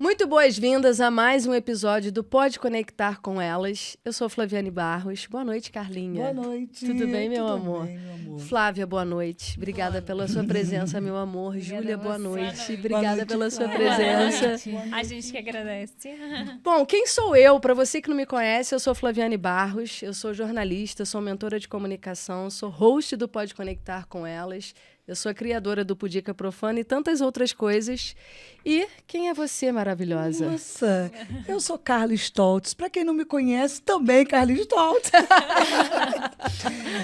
Muito boas-vindas a mais um episódio do Pode Conectar com Elas. Eu sou Flaviane Barros. Boa noite, Carlinha. Boa noite. Tudo bem, meu Tudo amor? bem, meu amor? Flávia, boa noite. Obrigada pela sua presença, meu amor. Júlia, boa noite. Obrigada pela sua presença. A gente que agradece. Bom, quem sou eu? Para você que não me conhece, eu sou Flaviane Barros. Eu sou jornalista, sou mentora de comunicação, sou host do Pode Conectar com Elas. Eu sou a criadora do Pudica Profana e tantas outras coisas. E quem é você, maravilhosa? Nossa, eu sou Carla Stoltz. Para quem não me conhece, também Carla Stoltz.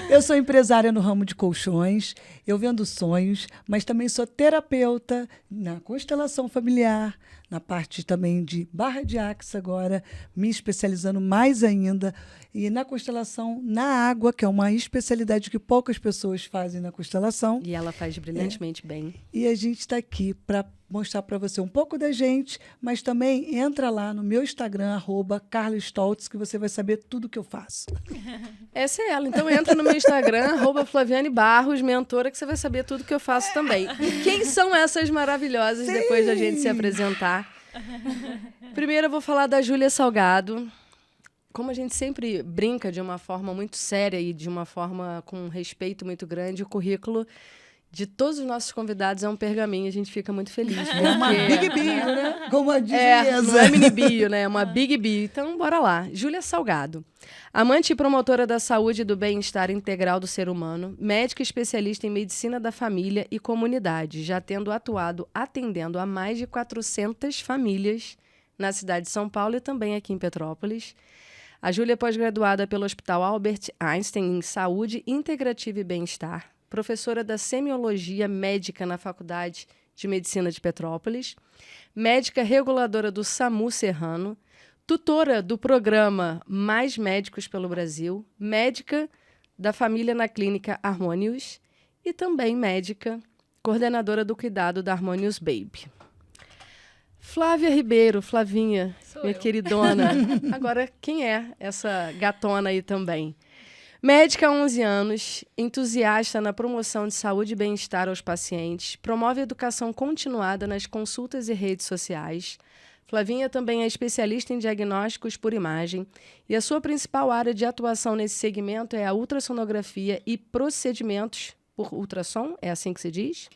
Eu sou empresária no ramo de colchões, eu vendo sonhos, mas também sou terapeuta na constelação familiar, na parte também de Barra de Axis agora, me especializando mais ainda, e na constelação na água, que é uma especialidade que poucas pessoas fazem na constelação. E ela faz brilhantemente bem. E a gente está aqui para mostrar para você um pouco da gente, mas também entra lá no meu Instagram, @carlastoltz, que você vai saber tudo que eu faço. Essa é ela. Então entra no meu Instagram, @Flaviane Barros, mentora, que você vai saber tudo que eu faço também. E quem são essas maravilhosas depois da gente se apresentar? Primeiro eu vou falar da Júlia Salgado. Como a gente sempre brinca de uma forma muito séria e de uma forma com um respeito muito grande, o currículo de todos os nossos convidados é um pergaminho, a gente fica muito feliz. É uma big bio, né? Como a diz não é mini bio, né? É uma big bio. Então, bora lá. Júlia Salgado. Amante e promotora da saúde e do bem-estar integral do ser humano, médica especialista em medicina da família e comunidade, já tendo atuado atendendo a mais de 400 famílias na cidade de São Paulo e também aqui em Petrópolis. A Júlia é pós-graduada pelo Hospital Albert Einstein em Saúde Integrativa e Bem-Estar, professora da Semiologia Médica na Faculdade de Medicina de Petrópolis, médica reguladora do SAMU Serrano, tutora do programa Mais Médicos pelo Brasil, médica da família na clínica Harmonious e também médica, coordenadora do cuidado da Harmonious Baby. Flávia Ribeiro, Flavinha, minha queridona. Agora, quem é essa gatona aí também? Médica há 11 anos, entusiasta na promoção de saúde e bem-estar aos pacientes, promove educação continuada nas consultas e redes sociais. Flavinha também é especialista em diagnósticos por imagem e a sua principal área de atuação nesse segmento é a ultrassonografia e procedimentos por ultrassom, é assim que se diz?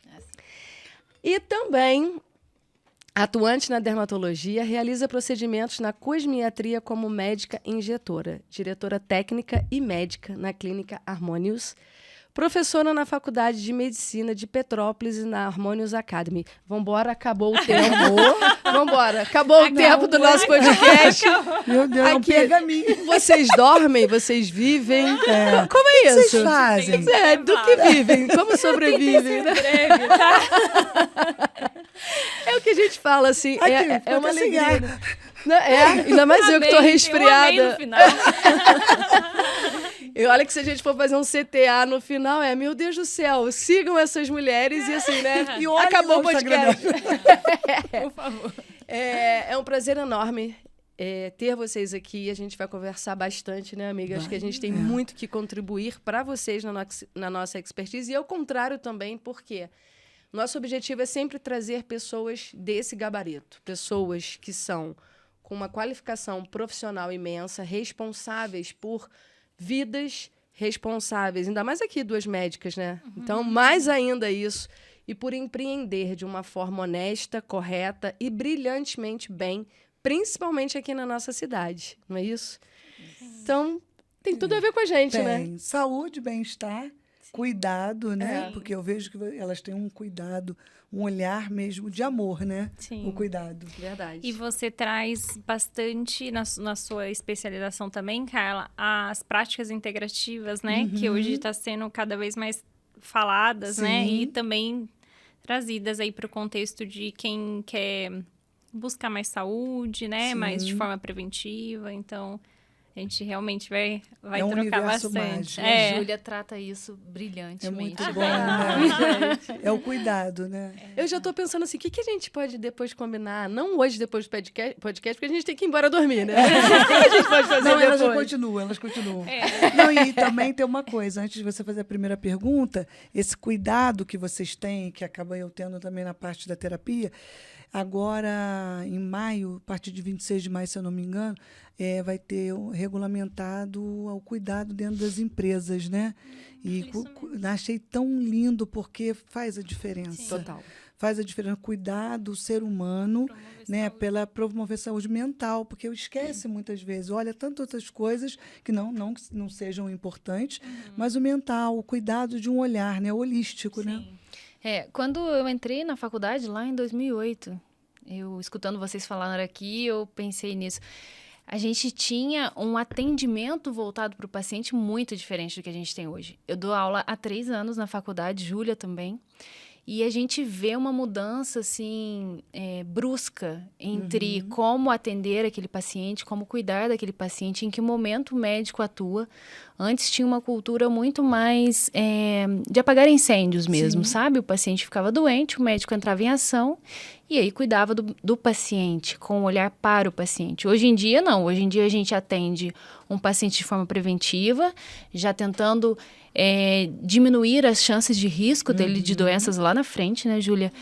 E também, atuante na dermatologia, realiza procedimentos na cosmiatria como médica injetora, diretora técnica e médica na clínica Harmonious, professora na Faculdade de Medicina de Petrópolis e na Harmonious Academy. Vambora, acabou o tempo. Vambora, acabou o tempo do nosso podcast. Meu Deus, é um pergaminho. Vocês dormem, vocês vivem. Como é isso? Vocês fazem? Do que vivem? Como sobrevivem? Né? Breve, tá? É o que a gente fala, assim, é uma assim, alegria. Ainda mais eu que tô resfriada. Eu amei no final. E olha que se a gente for fazer um CTA no final, meu Deus do céu, sigam essas mulheres e assim, né? E acabou o podcast. Por favor. É um prazer enorme ter vocês aqui. A gente vai conversar bastante, né, amiga? Acho que a gente tem muito que contribuir para vocês na nossa expertise. E ao contrário também, porque nosso objetivo é sempre trazer pessoas desse gabarito. Pessoas que são com uma qualificação profissional imensa, responsáveis por vidas, responsáveis, ainda mais aqui duas médicas, né? Então, mais ainda isso, e por empreender de uma forma honesta, correta e brilhantemente bem, principalmente aqui na nossa cidade, não é isso? Então, tem tudo a ver com a gente, né? Saúde, bem-estar, cuidado, né? Porque eu vejo que elas têm um cuidado, um olhar mesmo de amor, né? Sim. O cuidado. Verdade. E você traz bastante, na sua especialização também, Carla, as práticas integrativas, né? Que hoje está sendo cada vez mais faladas, né? E também trazidas aí para o contexto de quem quer buscar mais saúde, né? Mais de forma preventiva. Então, a gente realmente vai um trocar universo bastante. mágico. A Júlia trata isso brilhantemente. É muito bom, né? É o cuidado, né? Eu já tô pensando assim, o que a gente pode depois combinar? Não hoje, depois do podcast, porque a gente tem que ir embora dormir, né? O que a gente pode fazer Não, depois? elas continuam. Não, e também tem uma coisa, antes de você fazer a primeira pergunta, esse cuidado que vocês têm, que acaba eu tendo também na parte da terapia, Agora, em maio, a partir de 26 de maio, se eu não me engano, vai ter regulamentado o cuidado dentro das empresas, né? E achei tão lindo, porque faz a diferença. Sim. Total. Faz a diferença cuidar do ser humano, né, pela promover saúde mental, porque eu esquece muitas vezes, olha, tantas outras coisas que não sejam importantes, mas o mental, o cuidado de um olhar, né, holístico, Sim. né? Quando eu entrei na faculdade, lá em 2008, eu escutando vocês falar aqui, eu pensei nisso. A gente tinha um atendimento voltado para o paciente muito diferente do que a gente tem hoje. Eu dou aula há 3 anos na faculdade, Júlia também. E a gente vê uma mudança, assim, brusca entre como atender aquele paciente, como cuidar daquele paciente, em que momento o médico atua. Antes tinha uma cultura muito mais de apagar incêndios mesmo, sabe? O paciente ficava doente, o médico entrava em ação e aí cuidava do paciente, com um olhar para o paciente. Hoje em dia, não. Hoje em dia, a gente atende um paciente de forma preventiva, já tentando diminuir as chances de risco dele de doenças lá na frente, né, Júlia?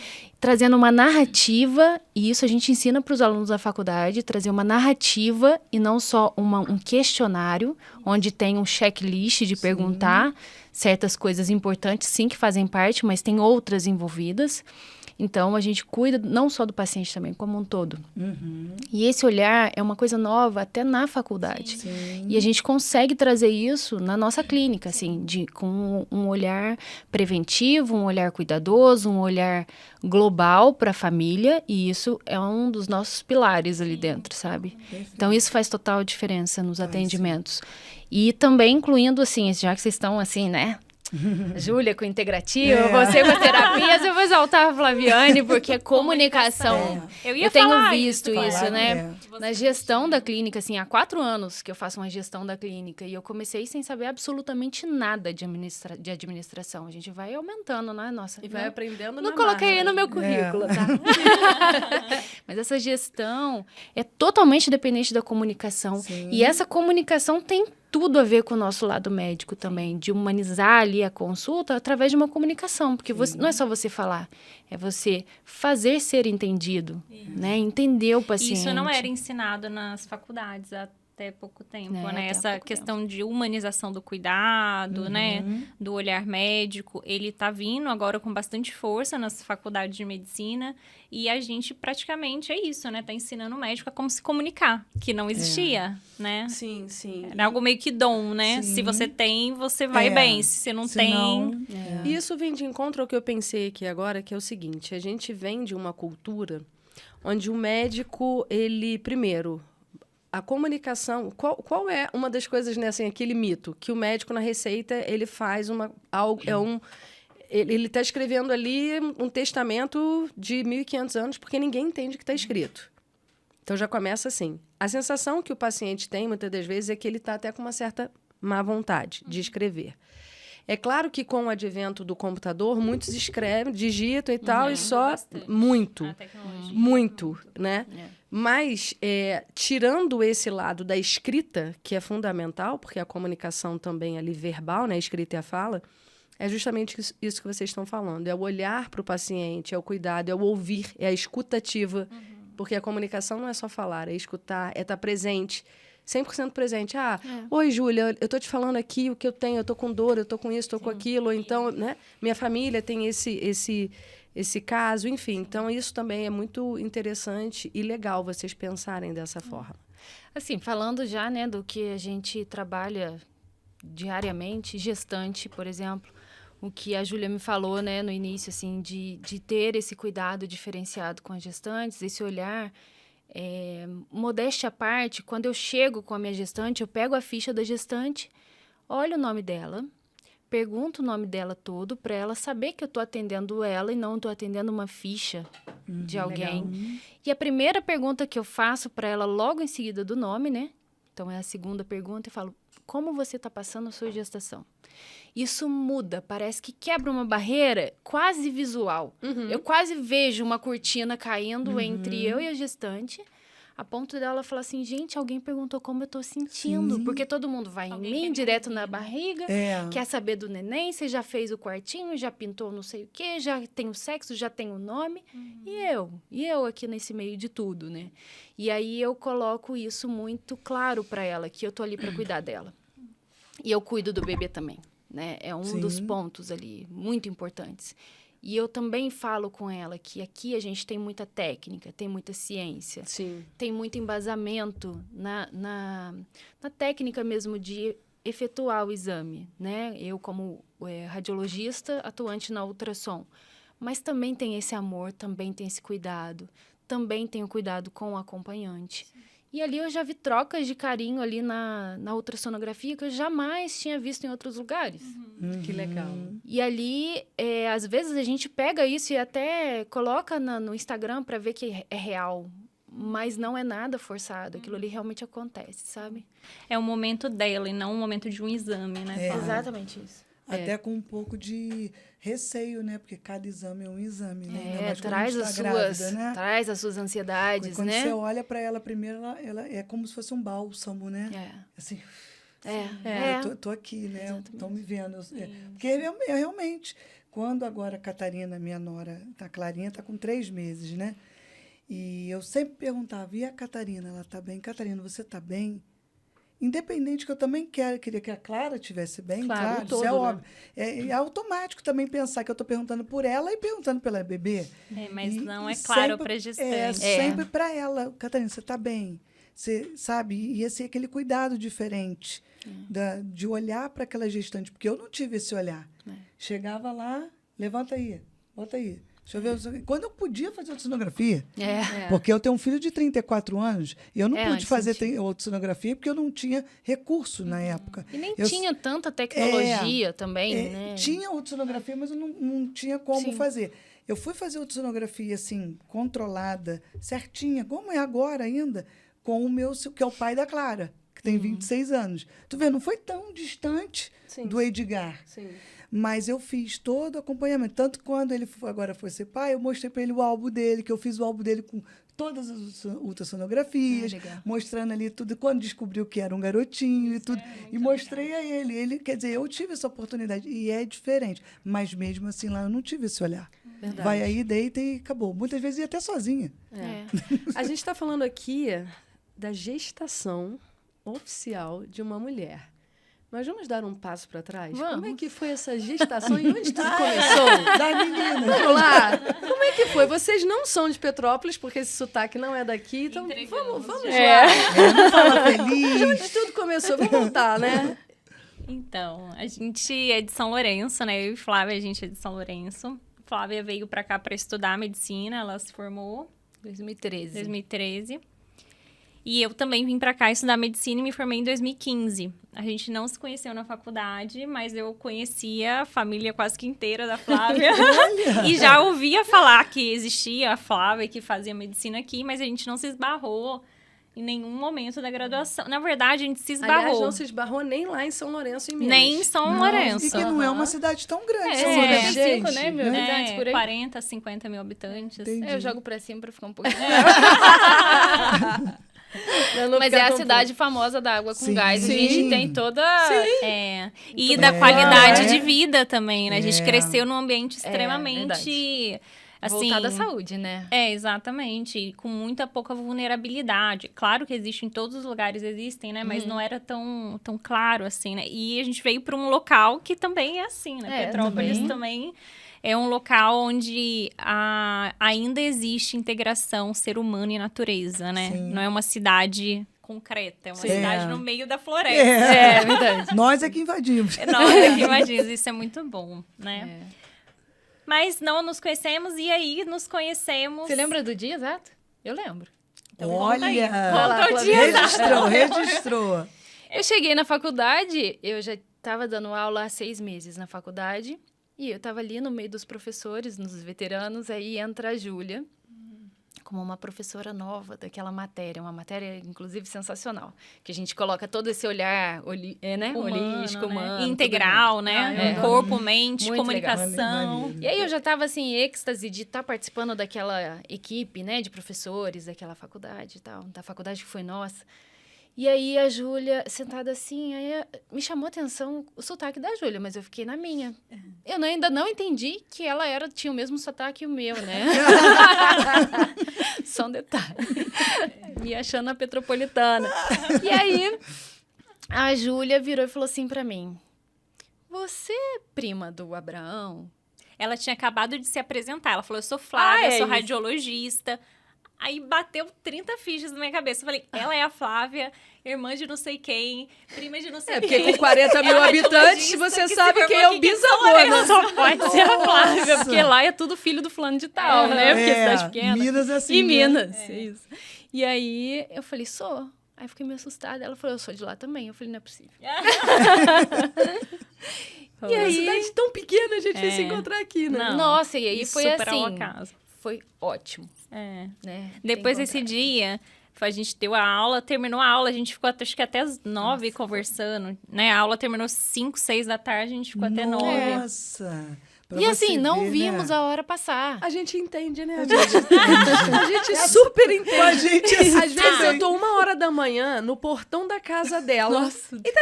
Trazendo uma narrativa, e isso a gente ensina para os alunos da faculdade, trazer uma narrativa e não só um questionário, onde tem um checklist de perguntar certas coisas importantes, sim, que fazem parte, mas tem outras envolvidas. Então, a gente cuida não só do paciente também, como um todo. E esse olhar é uma coisa nova até na faculdade. Sim. E a gente consegue trazer isso na nossa clínica, assim, com um olhar preventivo, um olhar cuidadoso, um olhar global para a família. E isso é um dos nossos pilares ali dentro, sabe? Então, isso faz total diferença nos atendimentos. E também incluindo, assim, já que vocês estão, assim, né? Júlia com integrativa, você com as terapias, eu vou exaltar a Flaviane, porque a comunicação. Eu tenho visto isso, né? Na gestão da clínica, assim, há 4 anos que eu faço uma gestão da clínica e eu comecei sem saber absolutamente nada de administração. A gente vai aumentando, né? Nossa. E vai aprendendo Não na coloquei marra, no meu currículo, tá? Mas essa gestão é totalmente dependente da comunicação. E essa comunicação tem tudo a ver com o nosso lado médico também, de humanizar ali a consulta através de uma comunicação, porque não é só você falar, é você fazer ser entendido, né? Entender o paciente. Isso não era ensinado nas faculdades até pouco tempo, né? Essa questão de humanização do cuidado, né? Do olhar médico, ele tá vindo agora com bastante força nas faculdades de medicina e a gente praticamente é isso, né? Tá ensinando o médico a como se comunicar, que não existia, né? Sim, sim. Era algo meio que dom, né? Sim. Se você tem, você vai bem. Se você não tem... E isso vem de encontro ao que eu pensei aqui agora, que é o seguinte, a gente vem de uma cultura onde o médico, ele, primeiro, a comunicação, qual é uma das coisas, né, assim, aquele mito, que o médico na receita, ele faz ele está escrevendo ali um testamento de 1.500 anos, porque ninguém entende o que está escrito. Então, já começa assim. A sensação que o paciente tem, muitas das vezes, é que ele está até com uma certa má vontade de escrever. É claro que com o advento do computador, muitos escrevem, digitam e tal, e só bastante. muito, A tecnologia. muito, né? Mas, tirando esse lado da escrita, que é fundamental, porque a comunicação também é ali verbal, né? A escrita e a fala, é justamente isso que vocês estão falando. É o olhar para o paciente, é o cuidado, é o ouvir, é a escutativa. Porque a comunicação não é só falar, é escutar, é estar presente. 100% presente. Oi, Júlia, eu tô te falando aqui o que eu tenho, eu tô com dor, eu tô com isso, tô com aquilo, ou então, né, minha família tem esse caso, enfim. Então, isso também é muito interessante e legal vocês pensarem dessa forma. Assim, falando já, né, do que a gente trabalha diariamente, gestante, por exemplo, o que a Júlia me falou, né, no início, assim, de ter esse cuidado diferenciado com as gestantes, esse olhar... modéstia à parte, quando eu chego com a minha gestante, eu pego a ficha da gestante, olho o nome dela, pergunto o nome dela todo para ela saber que eu estou atendendo ela e não estou atendendo uma ficha de alguém. Legal. E a primeira pergunta que eu faço para ela logo em seguida do nome, né? Então, é a segunda pergunta, eu falo, como você está passando a sua gestação? Isso muda, parece que quebra uma barreira quase visual. Eu quase vejo uma cortina caindo entre eu e a gestante. A ponto dela falar assim, gente, alguém perguntou como eu tô sentindo. Sim. Porque todo mundo vai Alguém em quer mim, me direto ouvir, na né? barriga. Quer saber do neném, você já fez o quartinho, já pintou não sei o quê, já tem o sexo, já tem o nome. E eu aqui nesse meio de tudo, né? E aí eu coloco isso muito claro para ela, que eu tô ali para cuidar dela. E eu cuido do bebê também, né? É um dos Sim. pontos ali muito importantes. E eu também falo com ela que aqui a gente tem muita técnica, tem muita ciência, Sim. tem muito embasamento na técnica mesmo de efetuar o exame, né? Eu, como radiologista, atuante na ultrassom. Mas também tem esse amor, também tem esse cuidado, também tenho cuidado com o acompanhante. E ali eu já vi trocas de carinho ali na ultrassonografia que eu jamais tinha visto em outros lugares. Que legal. E ali, às vezes, a gente pega isso e até coloca no Instagram para ver que é real. Mas não é nada forçado. Aquilo ali realmente acontece, sabe? É o momento dela e não o momento de um exame, né? Flávia? Exatamente isso. Até com um pouco de receio, né? Porque cada exame é um exame, né? Ainda mais quando Traz a gente tá grávida, né? traz as suas ansiedades, Quando né? você olha para ela primeiro, ela é como se fosse um bálsamo, né? Assim, tô aqui, né? Estão me vendo. Porque eu realmente, quando agora a Catarina, minha nora, a Clarinha, está com 3 meses, né? E eu sempre perguntava, e a Catarina, ela está bem? Catarina, você está bem? Independente que eu também queria que a Clara estivesse bem, claro, isso é óbvio. É automático também pensar que eu estou perguntando por ela e perguntando pela bebê. Mas E- não é e claro sempre- para gestante. Sempre para ela. Catarina, você está bem? Você sabe? E esse aquele cuidado diferente de olhar para aquela gestante, porque eu não tive esse olhar. Chegava lá, levanta aí, bota aí. Deixa eu ver. Quando eu podia fazer ultrassonografia, porque eu tenho um filho de 34 anos e eu não pude antes fazer não tinha. ultrassonografia porque eu não tinha recurso na época. E nem Eu- tinha tanta tecnologia também, né? Tinha ultrassonografia, mas eu não tinha como Sim. fazer. Eu fui fazer ultrassonografia, assim, controlada, certinha, como é agora ainda, com o meu, que é o pai da Clara, que tem 26 anos. Tu vê, não foi tão distante Sim. do Edgar. Sim. Mas eu fiz todo o acompanhamento. Tanto que quando ele agora foi ser pai, eu mostrei para ele o álbum dele, que eu fiz o álbum dele com todas as ultrassonografias, legal. mostrando ali tudo. Quando descobriu que era um garotinho e tudo. E mostrei a ele. Ele. Quer dizer, eu tive essa oportunidade. E é diferente. Mas mesmo assim, lá eu não tive esse olhar. Verdade. Vai aí, deita e acabou. Muitas vezes ia até sozinha. A gente está falando aqui da gestação oficial de uma mulher. Mas vamos dar um passo para trás? Vamos. Como é que foi essa gestação e onde tudo começou? Das meninas. Vamos lá. Como é que foi? Vocês não são de Petrópolis, porque esse sotaque não é daqui, então vamos lá. Não fala feliz. Onde tudo começou? Vamos voltar, né? Então, a gente é de São Lourenço, né? Eu e Flávia, a gente é de São Lourenço. Flávia veio para cá para estudar medicina, ela se formou 2013. 2013. E eu também vim para cá estudar medicina e me formei em 2015. A gente não se conheceu na faculdade, mas eu conhecia a família quase que inteira da Flávia. E já ouvia falar que existia a Flávia que fazia medicina aqui, mas a gente não se esbarrou em nenhum momento da graduação. Na verdade, a gente se esbarrou. Aliás, não se esbarrou nem lá em São Lourenço, em Minas. Nem em São Lourenço. E que não é uma cidade tão grande. São É, Lourenço. 55, né, mil né? habitantes por aí. 40, 50 mil habitantes. Entendi. Eu jogo pra cima pra ficar um pouquinho. Pra não Mas ficar é a confuso. cidade famosa da água com Sim. gás. A Sim. gente tem toda... E da qualidade É. de vida também, né? A gente É. cresceu num ambiente verdade. extremamente... assim, Voltada à saúde, né? Exatamente. E com muita pouca vulnerabilidade. Claro que existe, em todos os lugares existem, né? Mas não era tão claro assim, né? E a gente veio para um local que também é assim, né? Petrópolis também é um local onde ainda existe integração ser humano e natureza, né? Sim. Não é uma cidade concreta, é uma Sim. cidade É. no meio da floresta. É verdade. Nós é que invadimos. Nós aqui imagina, isso é muito bom, né? Mas não nos conhecemos e aí nos conhecemos. Você lembra do dia exato? Eu lembro. Então, conta aí. Olha, Conta o dia registrou. Eu cheguei na faculdade, eu já estava dando aula há 6 meses na faculdade, e eu estava ali no meio dos professores, nos veteranos, aí entra a Júlia, como uma professora nova daquela matéria, uma matéria, inclusive, sensacional, que a gente coloca todo esse olhar né? Holístico, humano, integral, né? Corpo, mente, muito comunicação. legal. E aí eu já estava assim, em êxtase de estar participando daquela equipe, né, de professores daquela faculdade e tal, da faculdade que foi nossa. E aí a Júlia, sentada assim, aí me chamou a atenção o sotaque da Júlia, mas eu fiquei na minha. Eu ainda não entendi que ela tinha o mesmo sotaque que o meu, né? Só um detalhe. Me achando a petropolitana. E aí a Júlia virou e falou assim pra mim: você é prima do Abraão? Ela tinha acabado de se apresentar. Ela falou, eu sou Flávia, é sou isso. radiologista. Aí bateu 30 fichas na minha cabeça. Eu falei, ela é a Flávia, irmã de não sei quem, prima de não sei Porque quem. com 40 mil Ela é habitantes, radiologista você que sabe se quem é formou o aqui em São bisavô, né? Lourenço. Só pode ser a Flávia, Nossa. porque lá é tudo filho do fulano de tal, né? Porque é cidade pequena. Minas é assim, E né? Minas, isso. E aí eu falei, sou. Aí fiquei meio assustada. Ela falou, eu sou de lá também. Eu falei, não é possível. E aí, cidade tão pequena, a gente vai se É. encontrar aqui, né? Não. Nossa, e aí E foi super ao assim. acaso. Foi ótimo, É. né? Depois Ter desse encontrado. dia, a gente deu a aula, terminou a aula, a gente ficou acho que até as 9 conversando, né? A aula terminou 5, 6 da tarde, a gente ficou até 9. Nossa! Pra E você assim, não ver, vimos né? a hora passar. A gente entende, né? A gente super entende. Com a gente assim Às vezes também. eu tô 1h da manhã no portão da casa dela. Nossa. E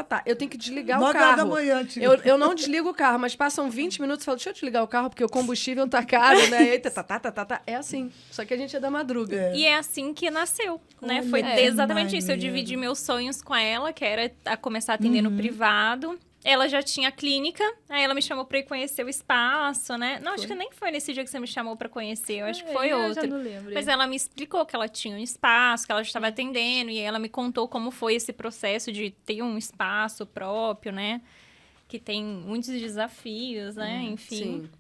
tá. Eu tenho que desligar o 9 horas da carro. manhã, tio. Eu não desligo o carro, mas passam 20 minutos e falo, deixa eu desligar o carro, porque o combustível tá caro, né? E aí, É assim. Só que a gente é da madruga. É. E é assim que nasceu, né? Olha, Foi que exatamente isso. Eu maneiro. dividi meus sonhos com ela, que era começar a atender no privado. Ela já tinha clínica, aí ela me chamou pra ir conhecer o espaço, né? Não, acho que nem foi nesse dia que você me chamou pra conhecer, eu acho que foi Eu já outro. não lembro. Mas ela me explicou que ela tinha um espaço, que ela já estava atendendo, e ela me contou como foi esse processo de ter um espaço próprio, né? Que tem muitos desafios, né? Enfim. Sim.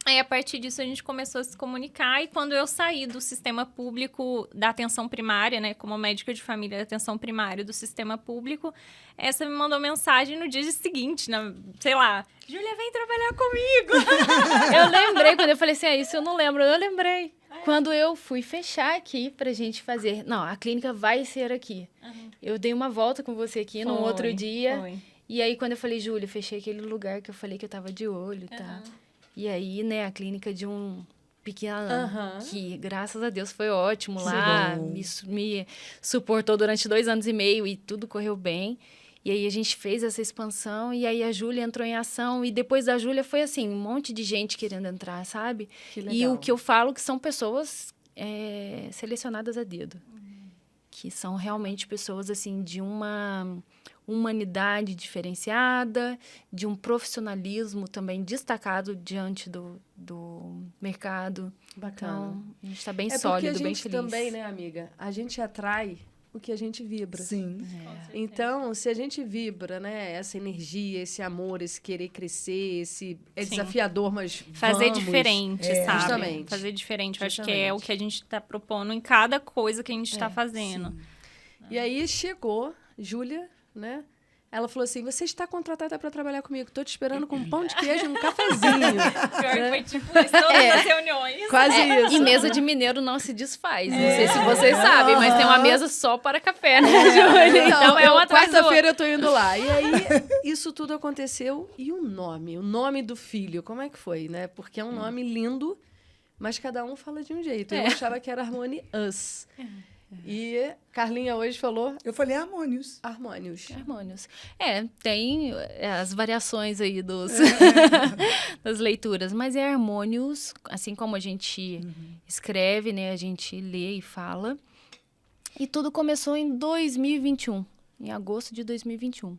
Aí, a partir disso, a gente começou a se comunicar. E quando eu saí do sistema público da atenção primária, né? Como médica de família da atenção primária do sistema público, essa me mandou mensagem no dia seguinte, sei lá, Júlia, vem trabalhar comigo. Eu lembrei, quando eu falei assim, isso eu não lembro. Eu lembrei. Quando eu fui fechar aqui pra gente fazer... Não, a clínica vai ser aqui. Eu dei uma volta com você aqui num outro dia. Foi. E aí, quando eu falei, Júlia, fechei aquele lugar que eu falei que eu tava de olho, tá? E aí, né, a clínica de um pequeno, que graças a Deus foi ótimo lá, me suportou durante 2 anos e meio e tudo correu bem. E aí a gente fez essa expansão e aí a Júlia entrou em ação e depois da Júlia foi assim, um monte de gente querendo entrar, sabe? Que E legal. o que eu falo que são pessoas selecionadas a dedo. Que são realmente pessoas, assim, de uma humanidade diferenciada, de um profissionalismo também destacado diante do mercado. Bacana. Então, a gente está bem É porque sólido, a bem gente feliz. também, né, amiga? A gente atrai o que a gente vibra. Sim. Então, se a gente vibra, né, essa energia, esse amor, esse querer crescer, esse é Sim. desafiador, mas Fazer vamos. diferente, sabe? Justamente. Fazer diferente. Eu acho que Justamente. é o que a gente está propondo em cada coisa que a gente está fazendo. E aí chegou Júlia, né? Ela falou assim: você está contratada para trabalhar comigo. Tô te esperando com um pão de queijo e um cafezinho. Pior que foi tipo isso, todas as reuniões. Quase isso. E mesa de mineiro não se desfaz. Não sei se vocês sabem, mas tem uma mesa só para café, né, Júlia? Então, é uma atrás da outra. quarta-feira eu tô indo lá. E aí, isso tudo aconteceu. E o nome do filho, como é que foi, né? Porque é um nome lindo, mas cada um fala de um jeito. Eu achava que era Harmony Us. E Carlinha hoje falou Eu falei Harmônios. Harmônios. Harmônios. Tem as variações aí das leituras, mas é harmônios, assim como a gente escreve, né? A gente lê e fala. E tudo começou em 2021, em agosto de 2021.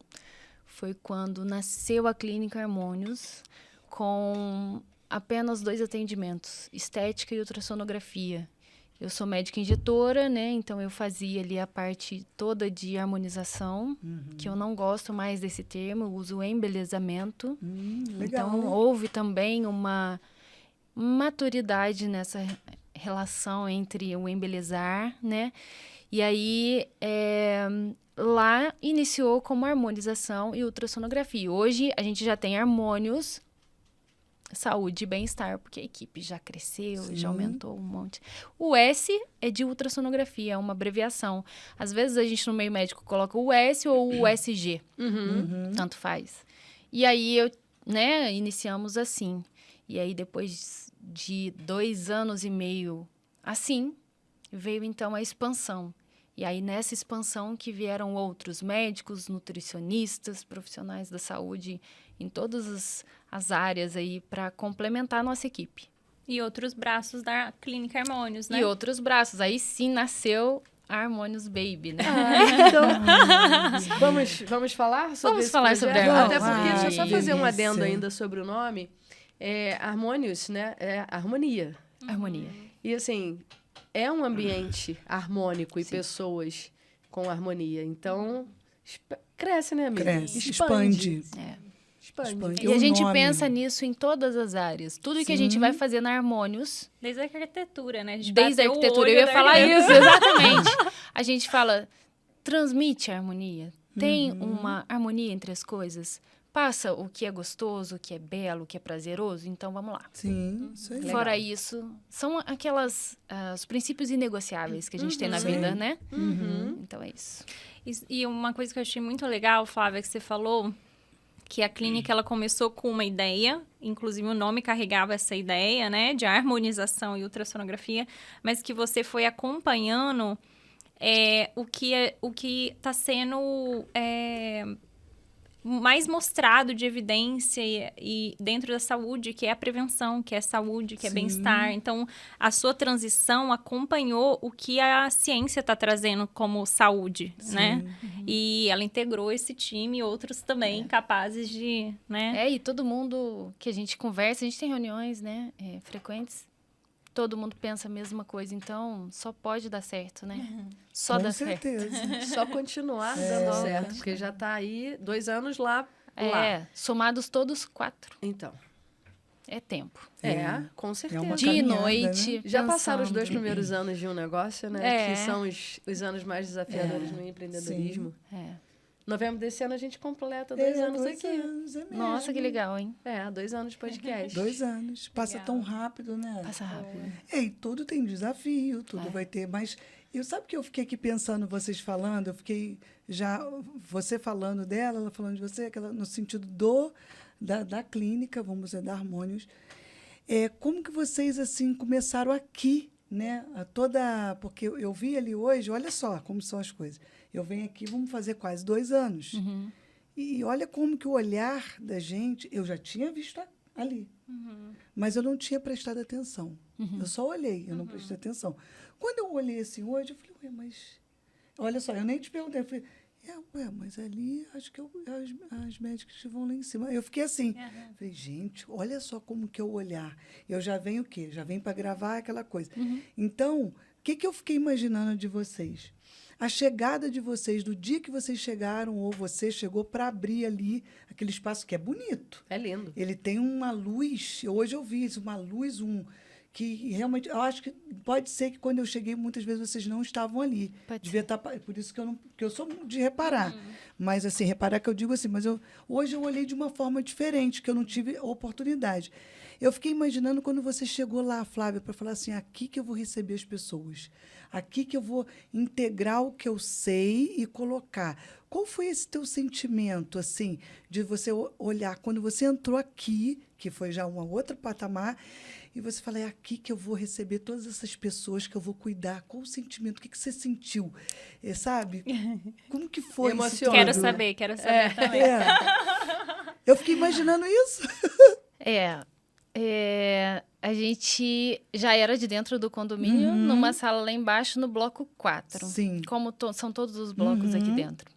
Foi quando nasceu a Clínica Harmônios, com apenas 2 atendimentos, estética e ultrassonografia. Eu sou médica injetora, né? Então, eu fazia ali a parte toda de harmonização, que eu não gosto mais desse termo, eu uso embelezamento. Legal. Então, houve também uma maturidade nessa relação entre o embelezar, né? E aí, lá iniciou como harmonização e ultrassonografia. Hoje, a gente já tem harmônios saúde e bem-estar, porque a equipe já cresceu, Sim. já aumentou um monte. O S é de ultrassonografia, é uma abreviação. Às vezes a gente no meio médico coloca o S ou o USG, tanto faz. E aí iniciamos assim. E aí depois de 2 anos e meio assim, veio então a expansão. E aí, nessa expansão que vieram outros médicos, nutricionistas, profissionais da saúde, em todas as áreas aí, para complementar a nossa equipe. E outros braços da Clínica Harmônios, né? E outros braços. Aí sim nasceu a Harmônios Baby, né? Então, vamos falar sobre Vamos esse falar sobre projeto? a Até porque, Harmônios. deixa eu só fazer um adendo Delícia. ainda sobre o nome. Harmônios, né? É harmonia. Harmonia. E assim, é um ambiente harmônico e pessoas com harmonia. Então, cresce, né, amiga? Cresce, expande. Expande. E o a gente nome. pensa nisso em todas as áreas. Tudo que a gente vai fazer na Harmônios, Desde a arquitetura, né? A gente desde a bateu o arquitetura, eu olho ia da falar arquitetura. isso, exatamente. A gente fala, transmite a harmonia. Tem uma harmonia entre as coisas. Passa o que é gostoso, o que é belo, o que é prazeroso. Então, vamos lá. Sim, isso aí. Fora isso, são os princípios inegociáveis que a gente tem na vida, né? Então, é isso. E uma coisa que eu achei muito legal, Flávia, que você falou, que a clínica ela começou com uma ideia, inclusive o nome carregava essa ideia, né, de harmonização e ultrassonografia, mas que você foi acompanhando o que está sendo mais mostrado de evidência e dentro da saúde, que é a prevenção, que é saúde, que é Sim. bem-estar. Então, a sua transição acompanhou o que a ciência está trazendo como saúde, né? E ela integrou esse time e outros também capazes de, né? E todo mundo que a gente conversa, a gente tem reuniões, né, frequentes, todo mundo pensa a mesma coisa, então só pode dar certo, né? Só Com dá certo. certeza. Só continuar dando certo, porque já tá aí 2 anos lá. Somados todos 4. Então, É tempo. com certeza. uma Dia e caminhada, noite. Já passaram os 2 pensando. primeiros anos de um negócio, né? É. Que são os anos mais desafiadores no empreendedorismo. Novembro desse ano a gente completa 2 anos 2 aqui. anos, é mesmo. Nossa, que legal, hein? 2 anos de podcast. 2 anos. Passa tão rápido, né? Passa rápido. E tudo tem desafio, tudo vai ter, mas sabe que eu fiquei aqui pensando, vocês falando, eu fiquei já, você falando dela, ela falando de você, no sentido da clínica, vamos dizer, da Harmônios. Como que vocês, assim, começaram aqui, né? Porque eu vi ali hoje, olha só como são as coisas. Eu venho aqui, vamos fazer quase 2 anos. E olha como que o olhar da gente, eu já tinha visto ali. Mas eu não tinha prestado atenção. Eu só olhei, eu não prestei atenção. Quando eu olhei assim hoje, eu falei, mas... Olha só, eu nem te perguntei. Eu falei, mas ali, acho que as médicas vão lá em cima. Eu fiquei assim. Falei, gente, olha só como que é o olhar. Eu já venho o quê? Já venho para gravar aquela coisa. Então, o que eu fiquei imaginando de vocês? A chegada de vocês, do dia que vocês chegaram, ou você chegou para abrir ali aquele espaço que é bonito. É lindo. Ele tem uma luz, hoje eu vi isso, uma luz, que realmente, eu acho que pode ser que quando eu cheguei, muitas vezes vocês não estavam ali. Devia estar, por isso que eu sou de reparar. Mas, assim, reparar que eu digo assim, mas hoje eu olhei de uma forma diferente, que eu não tive oportunidade. Eu fiquei imaginando quando você chegou lá, Flávia, para falar assim, aqui que eu vou receber as pessoas, aqui que eu vou integrar o que eu sei e colocar. Qual foi esse teu sentimento, assim, de você olhar, quando você entrou aqui, que foi já uma outra patamar, e você fala, é aqui que eu vou receber todas essas pessoas que eu vou cuidar. Qual o sentimento? O que você sentiu? Sabe? Como que foi isso Emociona. tudo? Quero saber também. Eu fiquei imaginando isso. A gente já era de dentro do condomínio, numa sala lá embaixo, no bloco 4. Sim. Como são todos os blocos aqui dentro.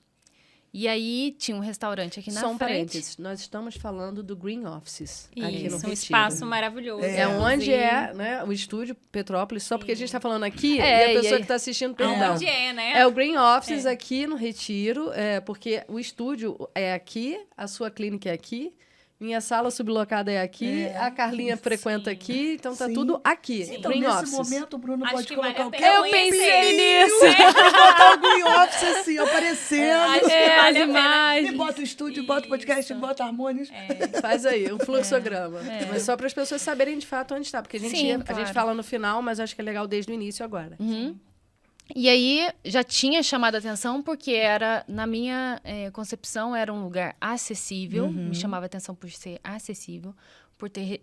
E aí tinha um restaurante aqui na Só um frente. parênteses, nós estamos falando do Green Offices, aqui no Isso, Retiro. um espaço maravilhoso. Onde inclusive. né, o estúdio Petrópolis, só porque a gente está falando aqui, e É, a e pessoa aí- que está assistindo, perdão. Onde né? É o Green Offices aqui no Retiro, porque o estúdio é aqui, a sua clínica é aqui, minha sala sublocada é aqui, a Carlinha frequenta aqui, então tá Sim. tudo aqui. Então, Green nesse Offices. momento, o Bruno Acho pode que colocar vale a o pena quê? conhecer. botar algo em office, assim, aparecendo. Acho que vale a pena. imagens. E bota o estúdio, bota o podcast, bota harmônios. Faz aí, um fluxograma. Mas só para as pessoas saberem de fato onde está. Porque a gente, Sim, a claro. gente fala no final, mas acho que é legal desde o início agora. E aí, já tinha chamado a atenção porque era, na minha concepção, era um lugar acessível. Me chamava a atenção por ser acessível, por ter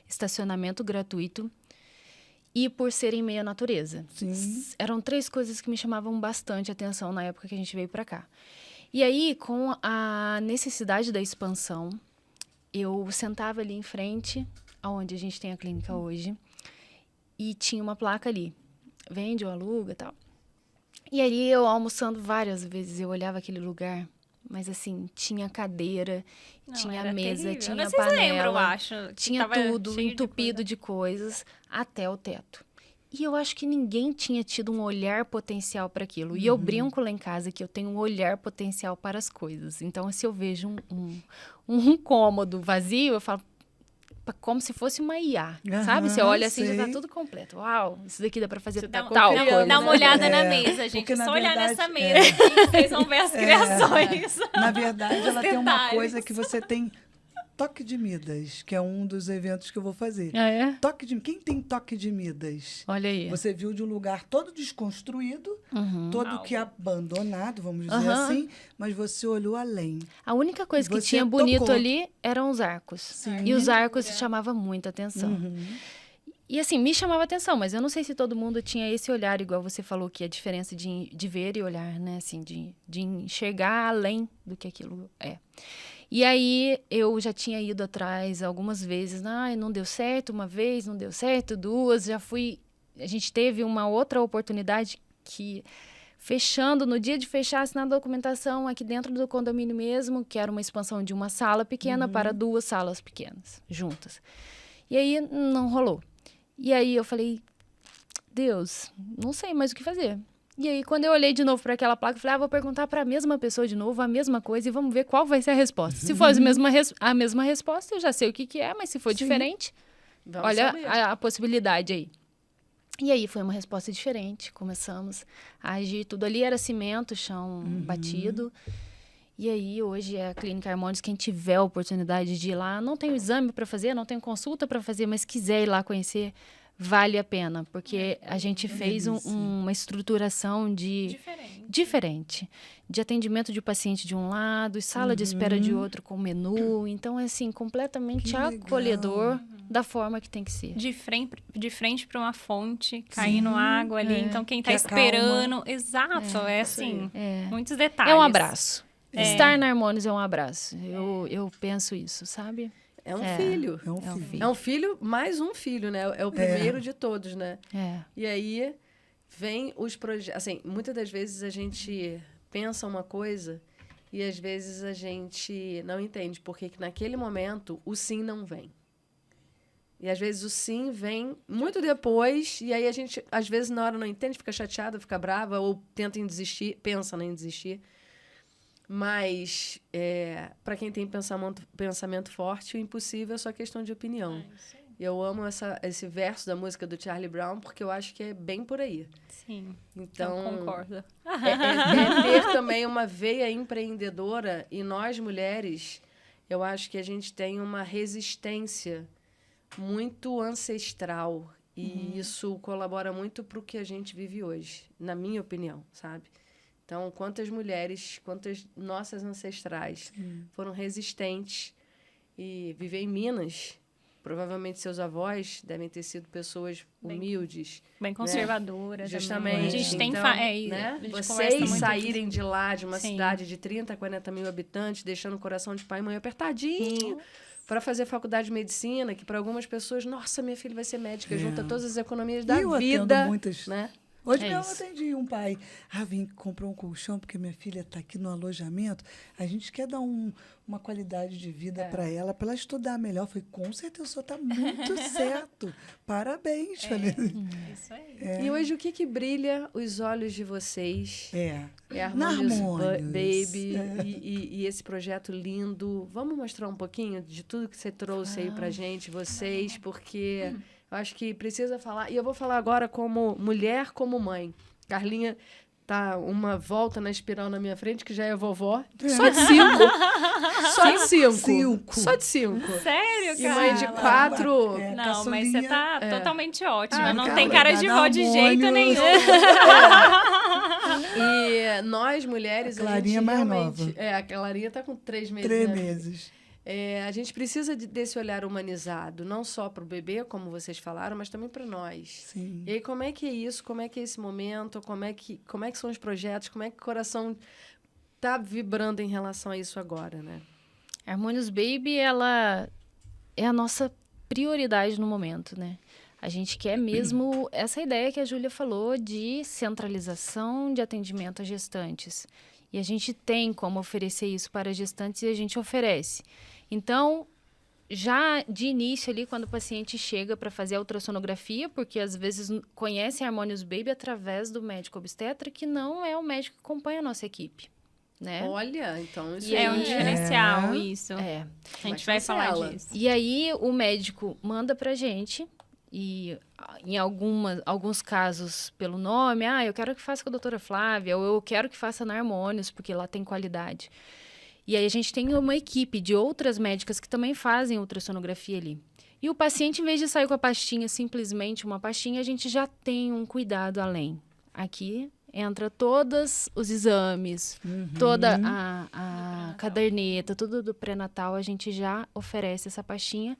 estacionamento gratuito e por ser em meio à natureza. Sim. Eram 3 coisas que me chamavam bastante atenção na época que a gente veio para cá. E aí, com a necessidade da expansão, eu sentava ali em frente, aonde a gente tem a clínica hoje, e tinha uma placa ali. Vende ou aluga e tal. E ali eu almoçando várias vezes, eu olhava aquele lugar, mas assim, tinha cadeira, Não, tinha era mesa, terrível. tinha Vocês panela, lembram, eu acho, que tinha tava tudo cheio de entupido de coisas até o teto. E eu acho que ninguém tinha tido um olhar potencial para aquilo. E eu brinco lá em casa que eu tenho um olhar potencial para as coisas. Então, se eu vejo um cômodo vazio, eu falo, como se fosse uma IA, sabe? Você olha assim, já tá tudo completo. Uau, isso daqui dá pra fazer tal coisa. Dá uma olhada na mesa, gente. Porque, na Só olhar verdade, nessa mesa aqui, vocês vão ver as criações. Na verdade, Os ela tem uma detalhes. coisa que você tem toque de Midas, que é um dos eventos que eu vou fazer. Ah, é? Quem tem toque de Midas? Olha aí. Você viu de um lugar todo desconstruído, todo que abandonado, vamos dizer assim, mas você olhou além. A única coisa que Você tinha bonito tocou. ali eram os arcos. E os arcos chamavam muita atenção. E assim, me chamava atenção, mas eu não sei se todo mundo tinha esse olhar, igual você falou, que é a diferença de ver e olhar, né? Assim, de enxergar além do que aquilo é. E aí, eu já tinha ido atrás algumas vezes. Não deu certo uma vez, não deu certo 2. Já fui... A gente teve uma outra oportunidade que... Fechando, no dia de fechar, assinar a documentação aqui dentro do condomínio mesmo, que era uma expansão de uma sala pequena para 2 salas pequenas, juntas. E aí, não rolou. E aí, eu falei, Deus, não sei mais o que fazer. E aí, quando eu olhei de novo para aquela placa, eu falei, vou perguntar para a mesma pessoa de novo, a mesma coisa, e vamos ver qual vai ser a resposta. Se for a mesma resposta, eu já sei o que é, mas se for diferente, Vamos olha saber. a possibilidade aí. E aí, foi uma resposta diferente. Começamos a agir. Tudo ali era cimento, chão batido. E aí, hoje, é a Clínica Harmônios. Quem tiver a oportunidade de ir lá, não tem o exame para fazer, não tem consulta para fazer, mas quiser ir lá conhecer, vale a pena. Porque a gente fez uma estruturação diferente. De atendimento de paciente de um lado, sala de espera de outro com menu. Então, é assim, completamente acolhedor da forma que tem que ser. De frente para uma fonte, caindo água ali. Então, quem tá Que esperando... Exato, é assim, muitos detalhes. É um abraço. Estar na Harmônios é um abraço. Eu penso isso, sabe? É um filho. É um filho. É um filho, mais um filho, né? É o primeiro de todos, né? E aí, vem os projetos... Assim, muitas das vezes a gente pensa uma coisa e às vezes a gente não entende porque que naquele momento o sim não vem. E às vezes o sim vem muito depois e aí a gente, às vezes, na hora não entende, fica chateada, fica brava ou tenta em desistir, pensa em desistir. Mas, para quem tem pensamento forte, o impossível é só questão de opinião. Eu amo esse verso da música do Charlie Brown, porque eu acho que é bem por aí. Sim, então eu concordo. É ter também uma veia empreendedora, e nós, mulheres, eu acho que a gente tem uma resistência muito ancestral, e isso colabora muito para o que a gente vive hoje, na minha opinião, sabe? Então, quantas nossas ancestrais foram resistentes e viver em Minas, provavelmente seus avós devem ter sido pessoas humildes. Bem conservadoras. Justamente. A gente tem... Então, né? Vocês saírem de lá, de uma cidade de 30, 40 mil habitantes, deixando o coração de pai e mãe apertadinho, para fazer faculdade de medicina, que para algumas pessoas, nossa, minha filha vai ser médica, junta todas as economias da vida. Muitas... Né? Hoje mesmo eu atendi um pai. Vim comprar um colchão porque minha filha está aqui no alojamento. A gente quer dar uma qualidade de vida para ela estudar melhor. Falei, com certeza, o senhor está muito certo. Parabéns. Falei. Isso aí. E hoje, o que brilha os olhos de vocês? É a Harmônios Baby e esse projeto lindo. Vamos mostrar um pouquinho de tudo que você trouxe aí pra gente, vocês, porque... Eu acho que precisa falar, e eu vou falar agora como mulher, como mãe. Carlinha tá uma volta na espiral na minha frente, que já é vovó. É. Só de 5. Só de 5. Cinco. Só de 5. Sério, E cara? mãe de 4. É, Não, mas você tá É. totalmente ótima. Ah, não cara, tem cara de vó de jeito hormônio. nenhum. E nós, mulheres, A Clarinha a gente mais realmente... nova. A Clarinha tá com 3 meses. 3 né? meses. A gente precisa desse olhar humanizado, não só para o bebê, como vocês falaram, mas também para nós. Sim. E aí, como é que é isso? Como é que é esse momento? Como é que são os projetos? Como é que o coração tá vibrando em relação a isso agora, né? Harmonious Baby, ela é a nossa prioridade no momento, né? A gente quer mesmo essa ideia que a Júlia falou de centralização de atendimento a gestantes. E a gente tem como oferecer isso para gestantes e a gente oferece. Então, já de início ali, quando o paciente chega para fazer a ultrassonografia, porque às vezes conhece a Harmonious Baby através do médico obstetra, que não é o médico que acompanha a nossa equipe, né? Olha, então isso E é um aí diferencial, isso. É. A gente vai falar chancela. disso. E aí o médico manda pra gente, e em alguns casos pelo nome, eu quero que faça com a doutora Flávia, ou eu quero que faça na Harmonious, porque lá tem qualidade. E aí a gente tem uma equipe de outras médicas que também fazem ultrassonografia ali. E o paciente, em vez de sair com a pastinha, simplesmente uma pastinha, a gente já tem um cuidado além. Aqui entra todos os exames, toda a caderneta, tudo do pré-natal, a gente já oferece essa pastinha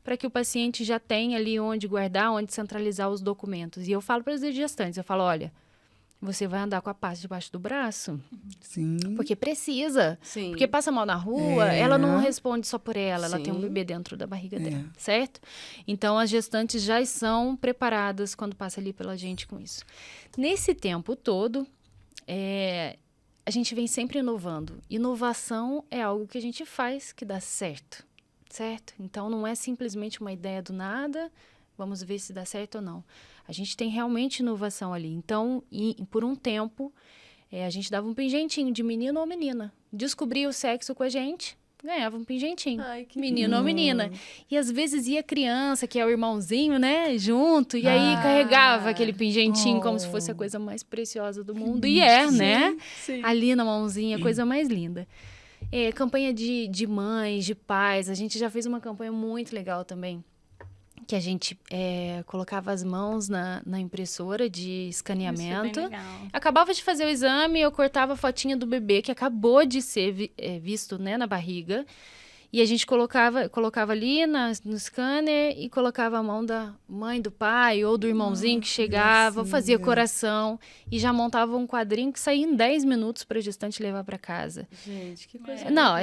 para que o paciente já tenha ali onde guardar, onde centralizar os documentos. E eu falo para as gestantes, eu falo, olha, você vai andar com a pasta debaixo do braço, Sim. porque precisa. Sim. Porque passa mal na rua, É. ela não responde só por ela tem um Sim. bebê dentro da barriga dela, certo? Então, as gestantes já são preparadas quando passa ali pela gente com isso. Nesse tempo todo, a gente vem sempre inovando. Inovação é algo que a gente faz que dá certo, certo? Então, não é simplesmente uma ideia do nada, vamos ver se dá certo ou não. A gente tem realmente inovação ali. Então, por um tempo, a gente dava um pingentinho de menino ou menina. Descobria o sexo com a gente, ganhava um pingentinho. Ai, que Menino ou menina. E às vezes ia criança, que é o irmãozinho, né, junto, e aí carregava aquele pingentinho como se fosse a coisa mais preciosa do mundo. E né? Sim. Ali na mãozinha, a coisa mais linda. Campanha de mães, de pais. A gente já fez uma campanha muito legal também, que a gente colocava as mãos na impressora de escaneamento. Isso é bem legal. Acabava de fazer o exame, eu cortava a fotinha do bebê que acabou de ser visto, né, na barriga. E a gente colocava ali no scanner e colocava a mão da mãe, do pai ou do irmãozinho que chegava, fazia coração e já montava um quadrinho que saía em 10 minutos para a gestante levar para casa. Gente, que coisa. Não,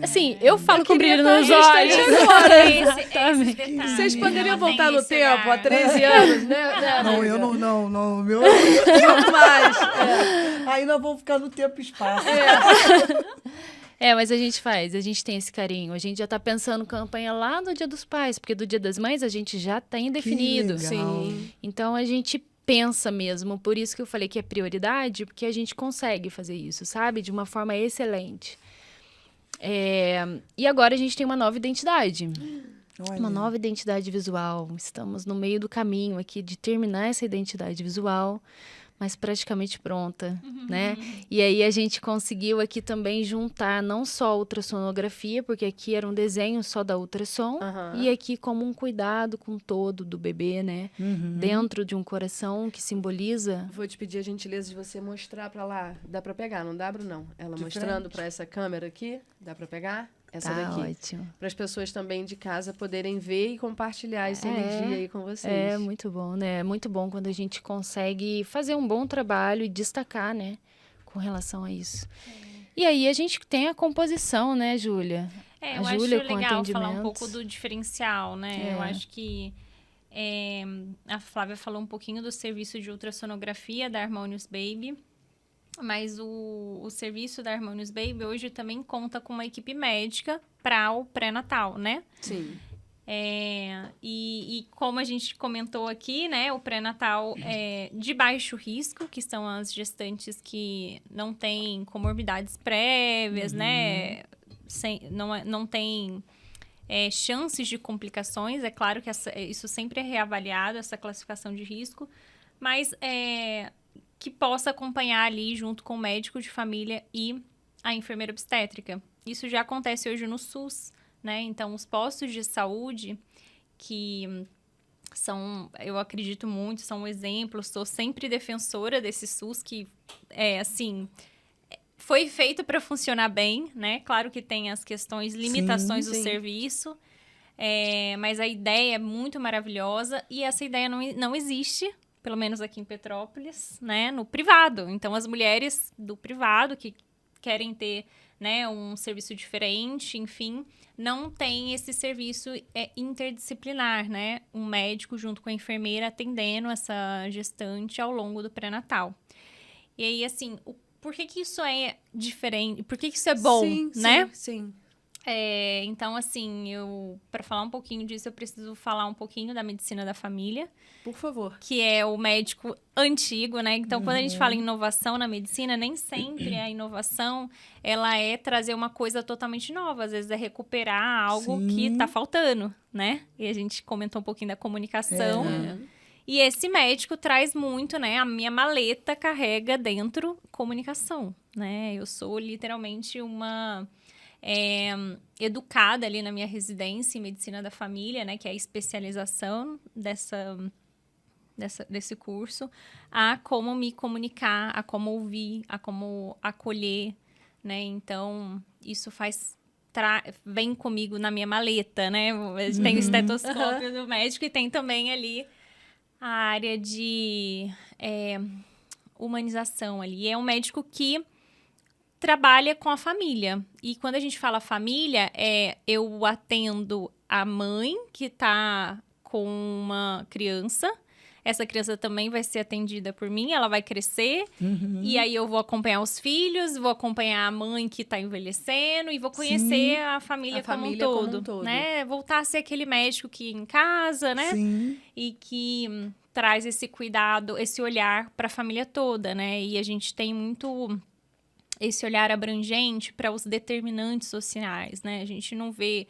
assim, eu falo com brilho nos queria estar olhos. agora. Esses detalhes. Vocês poderiam Ela voltar tem no esse tempo, olhar. há 13 anos, né? Não, eu não, meu... Mas, Aí nós vamos ficar no tempo e espaço. Mas a gente tem esse carinho. A gente já tá pensando campanha lá no Dia dos Pais, porque do Dia das Mães a gente já tem definido. legal. sim. Então a gente pensa mesmo, por isso que eu falei que é prioridade, porque a gente consegue fazer isso, sabe? De uma forma excelente. E agora a gente tem uma nova identidade. Olha. Uma nova identidade visual. Estamos no meio do caminho aqui de terminar essa identidade visual, mas praticamente pronta, né? E aí a gente conseguiu aqui também juntar não só a ultrassonografia, porque aqui era um desenho só da ultrassom, e aqui como um cuidado com todo do bebê, né? Dentro de um coração que simboliza... Vou te pedir a gentileza de você mostrar pra lá. Dá pra pegar, não dá, Brunão? Ela De mostrando frente. pra essa câmera aqui. Dá pra pegar? Essa Tá daqui. ótimo. Para as pessoas também de casa poderem ver e compartilhar essa energia aí com vocês. É muito bom, né? É muito bom quando a gente consegue fazer um bom trabalho e destacar, né? Com relação a isso. E aí a gente tem a composição, né, Júlia? Eu A Júlia acho com legal falar um atendimentos. pouco do diferencial, né? Eu acho que a Flávia falou um pouquinho do serviço de ultrassonografia da Harmonious Baby, mas o serviço da Harmonious Baby hoje também conta com uma equipe médica para o pré-natal, né? Sim. E como a gente comentou aqui, né, o pré-natal é de baixo risco, que são as gestantes que não têm comorbidades prévias, né, não tem chances de complicações. É claro que isso sempre é reavaliado, essa classificação de risco, mas que possa acompanhar ali junto com o médico de família e a enfermeira obstétrica. Isso já acontece hoje no SUS, né? Então, os postos de saúde que são, eu acredito muito, são um exemplo, sou sempre defensora desse SUS que, assim, foi feito para funcionar bem, né? Claro que tem as questões, limitações do serviço, mas a ideia é muito maravilhosa e essa ideia não existe, pelo menos aqui em Petrópolis, né? No privado. Então, as mulheres do privado que querem ter, né, um serviço diferente, enfim, não tem esse serviço interdisciplinar, né? Um médico junto com a enfermeira atendendo essa gestante ao longo do pré-natal. E aí, assim, por que isso é diferente? Por que isso é bom, né? Sim. Então, assim, para falar um pouquinho disso, eu preciso falar um pouquinho da medicina da família. Por favor. Que é o médico antigo, né? Então, quando a gente fala em inovação na medicina, nem sempre a inovação, ela é trazer uma coisa totalmente nova. Às vezes é recuperar algo que tá faltando, né? E a gente comentou um pouquinho da comunicação. E esse médico traz muito, né? A minha maleta carrega dentro comunicação, né? Eu sou literalmente uma... educada ali na minha residência em medicina da família, né, que é a especialização desse curso, a como me comunicar, a como ouvir, a como acolher, né, então isso vem comigo na minha maleta, né, tem o estetoscópio do médico e tem também ali a área de humanização ali, é um médico que trabalha com a família. E quando a gente fala família, eu atendo a mãe que está com uma criança. Essa criança também vai ser atendida por mim, ela vai crescer. E aí eu vou acompanhar os filhos, vou acompanhar a mãe que está envelhecendo e vou conhecer a família, como um todo, né? Voltar a ser aquele médico que em casa, né? Sim. E que traz esse cuidado, esse olhar para a família toda, né? E a gente tem muito esse olhar abrangente para os determinantes sociais, né? A gente não vê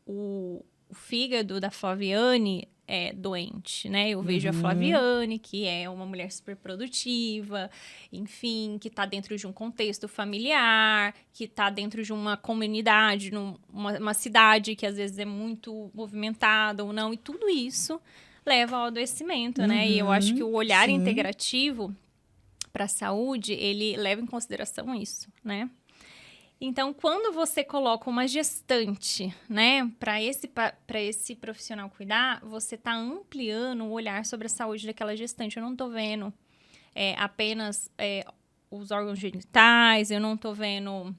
o fígado da Flaviane doente, né? Eu vejo a Flaviane, que é uma mulher super produtiva, enfim, que está dentro de um contexto familiar, que está dentro de uma comunidade, uma cidade que às vezes é muito movimentada ou não, e tudo isso leva ao adoecimento, né? E eu acho que o olhar integrativo para a saúde, ele leva em consideração isso, né? Então, quando você coloca uma gestante, né, para esse profissional cuidar, você está ampliando o olhar sobre a saúde daquela gestante. Eu não estou vendo apenas os órgãos genitais, eu não estou vendo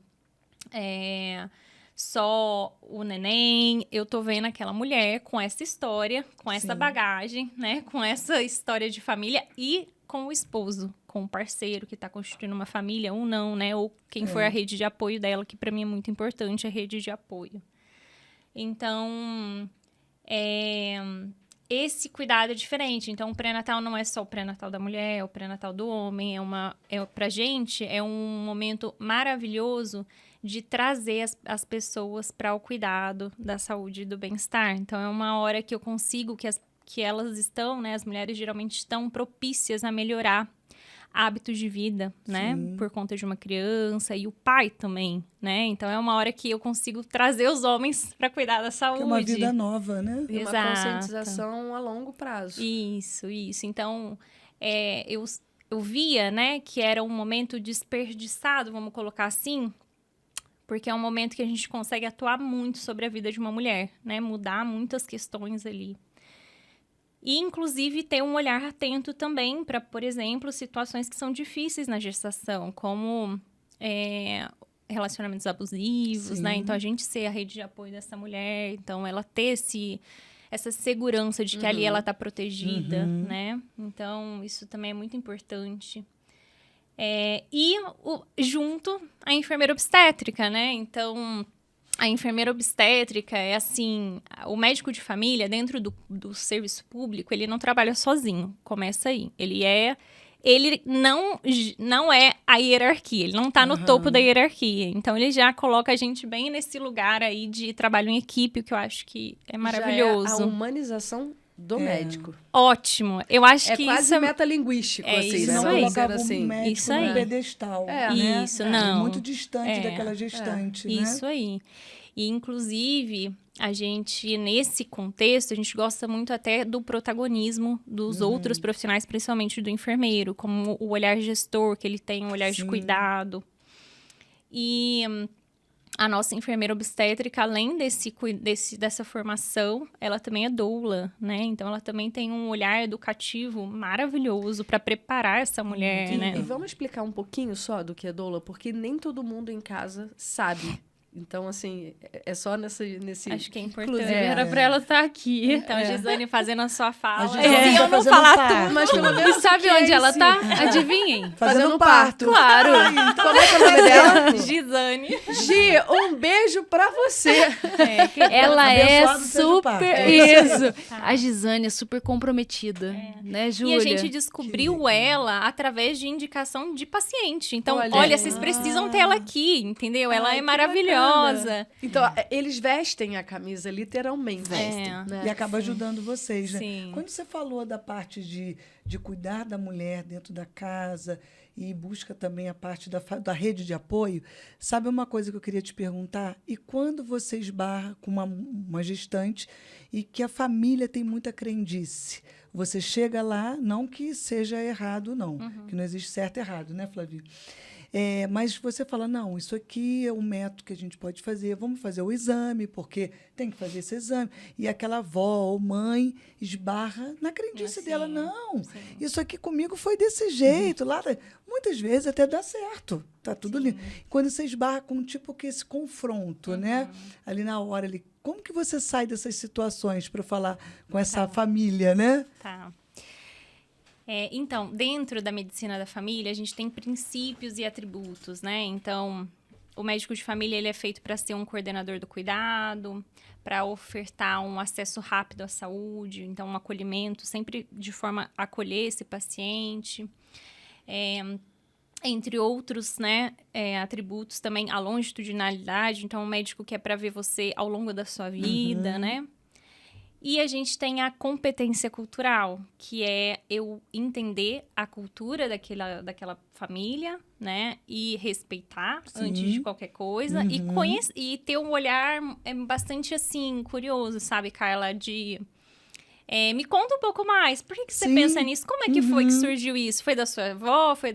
só o neném, eu tô vendo aquela mulher com essa história, com essa bagagem, né, com essa história de família e com o esposo, com o parceiro que está constituindo uma família ou não, né? Ou quem for a rede de apoio dela, que para mim é muito importante, a rede de apoio. Então, esse cuidado é diferente. Então, o pré-natal não é só o pré-natal da mulher, é o pré-natal do homem. Pra gente, é um momento maravilhoso de trazer as pessoas para o cuidado da saúde e do bem-estar. Então, é uma hora que eu consigo que elas estão, né? As mulheres geralmente estão propícias a melhorar hábitos de vida, né? Por conta de uma criança e o pai também, né? Então, é uma hora que eu consigo trazer os homens para cuidar da saúde. Que é uma vida nova, né? E uma conscientização a longo prazo. Isso. Então, eu via, né, que era um momento desperdiçado, vamos colocar assim, porque é um momento que a gente consegue atuar muito sobre a vida de uma mulher, né? Mudar muitas questões ali. E, inclusive, ter um olhar atento também para, por exemplo, situações que são difíceis na gestação, como relacionamentos abusivos, né? Então, a gente ser a rede de apoio dessa mulher, então, ela ter essa segurança de que ali ela está protegida, né? Então, isso também é muito importante. Junto a enfermeira obstétrica, né? Então, a enfermeira obstétrica é assim, o médico de família, dentro do serviço público, ele não trabalha sozinho, começa aí. Ele não é a hierarquia, ele não está no topo da hierarquia. Então, ele já coloca a gente bem nesse lugar aí de trabalho em equipe, o que eu acho que é maravilhoso. Já é a humanização do médico. Ótimo. Eu acho É que quase isso metalinguístico, é assim, isso né? Não aí. colocava Vamos dizer o assim. médico Isso no aí. pedestal. É. Né? Isso, não. Muito distante É. daquela gestante, né? Isso aí. E, inclusive, a gente, nesse contexto, a gente gosta muito até do protagonismo dos outros profissionais, principalmente do enfermeiro, como o olhar gestor, que ele tem um olhar de cuidado. E a nossa enfermeira obstétrica, além dessa formação, ela também é doula, né? Então, ela também tem um olhar educativo maravilhoso para preparar essa mulher, né? E vamos explicar um pouquinho só do que é doula, porque nem todo mundo em casa sabe. Então, assim, é só nesse... Acho que é importante. Inclusive, era pra ela estar aqui. Então, Gisane fazendo a sua fala. Gisane Se tá eu não fazendo falar parte. tudo, Mas pelo menos E sabe onde ela tá? Casey. Adivinhem. Fazendo parto. Claro. Como é que é o nome dela? Gisane. Gi, um beijo pra você. Ela é Abençoado seja o parto. super... Isso. A Gisane é super comprometida, né, E Júlia? a gente descobriu ela através de indicação de paciente. Então, Olha. olha, vocês precisam ter ela aqui, entendeu? Ela Ai, é que maravilhosa. bacana. Então, eles vestem a camisa, literalmente. É. Né? E acaba ajudando vocês, né? Sim. Quando você falou da parte de cuidar da mulher dentro da casa e busca também a parte da rede de apoio, sabe uma coisa que eu queria te perguntar? E quando você esbarra com uma gestante e que a família tem muita crendice, você chega lá, não que seja errado, não, que não existe certo e errado, né, Flavio? Mas você fala, não, isso aqui é um método que a gente pode fazer, vamos fazer o exame, porque tem que fazer esse exame. E aquela avó ou mãe esbarra na crendice Sim, dela. Não, sim. isso aqui comigo foi desse jeito. Lá, muitas vezes até dá certo, tá tudo lindo. Quando você esbarra com tipo que esse confronto, né? Ali na hora, ali, como que você sai dessas situações para falar com essa família, né? Tá. Então, dentro da medicina da família, a gente tem princípios e atributos, né? Então, o médico de família ele é feito para ser um coordenador do cuidado, para ofertar um acesso rápido à saúde, então um acolhimento, sempre de forma a acolher esse paciente. Entre outros, né, atributos também, a longitudinalidade, então um médico que é para ver você ao longo da sua vida, né? E a gente tem a competência cultural, que é eu entender a cultura daquela família, né? E respeitar antes de qualquer coisa. E ter um olhar bastante, assim, curioso, sabe, Carla? Me conta um pouco mais. Por que você pensa nisso? Como é que foi que surgiu isso? Foi da sua avó? Foi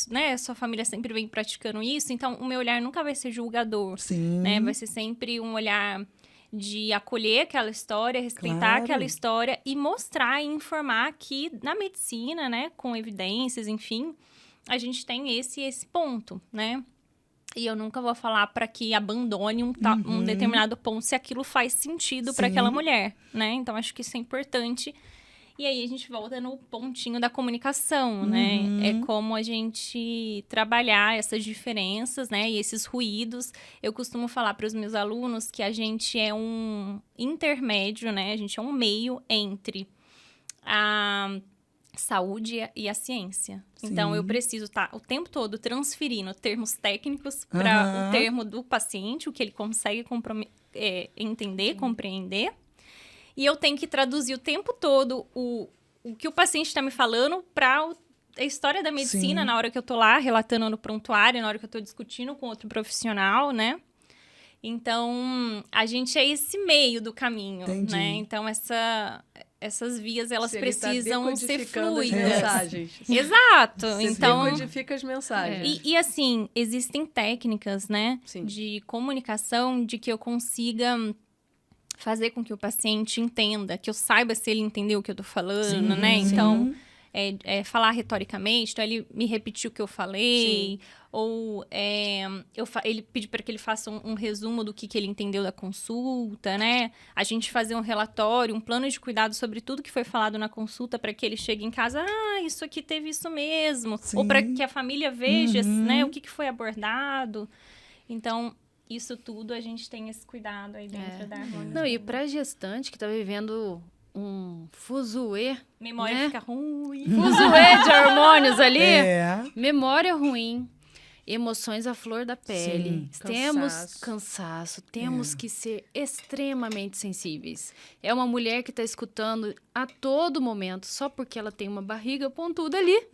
né? Sua família sempre vem praticando isso? Então, o meu olhar nunca vai ser julgador. Sim. Né? Vai ser sempre um olhar de acolher aquela história, respeitar Claro. aquela história e mostrar e informar que na medicina, né, com evidências, enfim, a gente tem esse ponto, né? E eu nunca vou falar para que abandone um determinado ponto se aquilo faz sentido para aquela mulher, né? Então, acho que isso é importante. E aí, a gente volta no pontinho da comunicação, né? É como a gente trabalhar essas diferenças, né? E esses ruídos. Eu costumo falar para os meus alunos que a gente é um intermédio, né? A gente é um meio entre a saúde e a ciência. Sim. Então, eu preciso estar o tempo todo transferindo termos técnicos para o termo do paciente, o que ele consegue entender, compreender. E eu tenho que traduzir o tempo todo o que o paciente está me falando para a história da medicina, na hora que eu tô lá relatando no prontuário, na hora que eu tô discutindo com outro profissional, né? Então, a gente é esse meio do caminho, Entendi. né? Então, essas vias, elas Se ele tá precisam ser decodificando as fluidas. mensagens. Exato. Você Então, decodifica as mensagens. e assim, existem técnicas, né? Sim. De comunicação de que eu consiga fazer com que o paciente entenda, que eu saiba se ele entendeu o que eu tô falando, né? Então, falar retoricamente, então ele me repetiu o que eu falei, ou ele pedir para que ele faça um resumo do que ele entendeu da consulta, né? A gente fazer um relatório, um plano de cuidado sobre tudo que foi falado na consulta para que ele chegue em casa, isso aqui teve isso mesmo. Sim. Ou para que a família veja, né, o que foi abordado. Então, isso tudo a gente tem esse cuidado aí dentro da harmonia. Não, e pra gestante que tá vivendo um fuzuê, Memória né? fica ruim. fuzuê de hormônios ali, É. memória ruim. emoções à flor da pele. Sim, Temos cansaço, temos que ser extremamente sensíveis. É uma mulher que está escutando a todo momento, só porque ela tem uma barriga pontuda ali,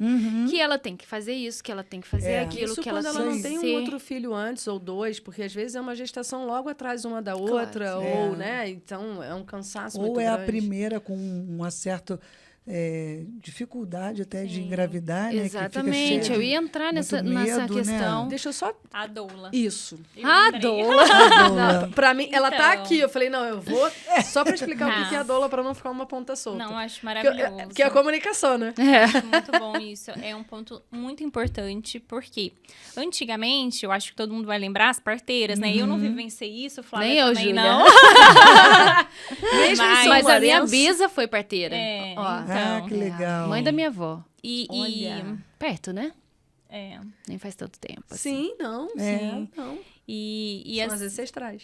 que ela tem que fazer isso, que ela tem que fazer aquilo, Isso que ela quando tem ela que não tem ser. um outro filho antes ou dois, porque às vezes é uma gestação logo atrás uma da outra, ou, né? Então é um cansaço muito Ou é grande. a primeira com um certo dificuldade até de engravidar, né? Exatamente, eu ia entrar nessa questão. Deixa eu só... A doula. Isso. A doula. Não, pra mim, ela tá Então. aqui. Eu falei, não, eu vou só pra explicar o que é a doula pra não ficar uma ponta solta. Não, acho maravilhoso. Porque é a comunicação, né? Acho muito bom isso. É um ponto muito importante, porque antigamente, eu acho que todo mundo vai lembrar, as parteiras, né? Eu não vivenciei isso, Flávia Nem eu, também Júlia. não. Mesmo em São Mas a minha Lourenço- bisa foi parteira. É, Ó, Ah, que legal. mãe da minha avó. Olha. Perto, né? É. Nem faz tanto tempo. assim. Sim, não, É. sim, não. E São as ancestrais.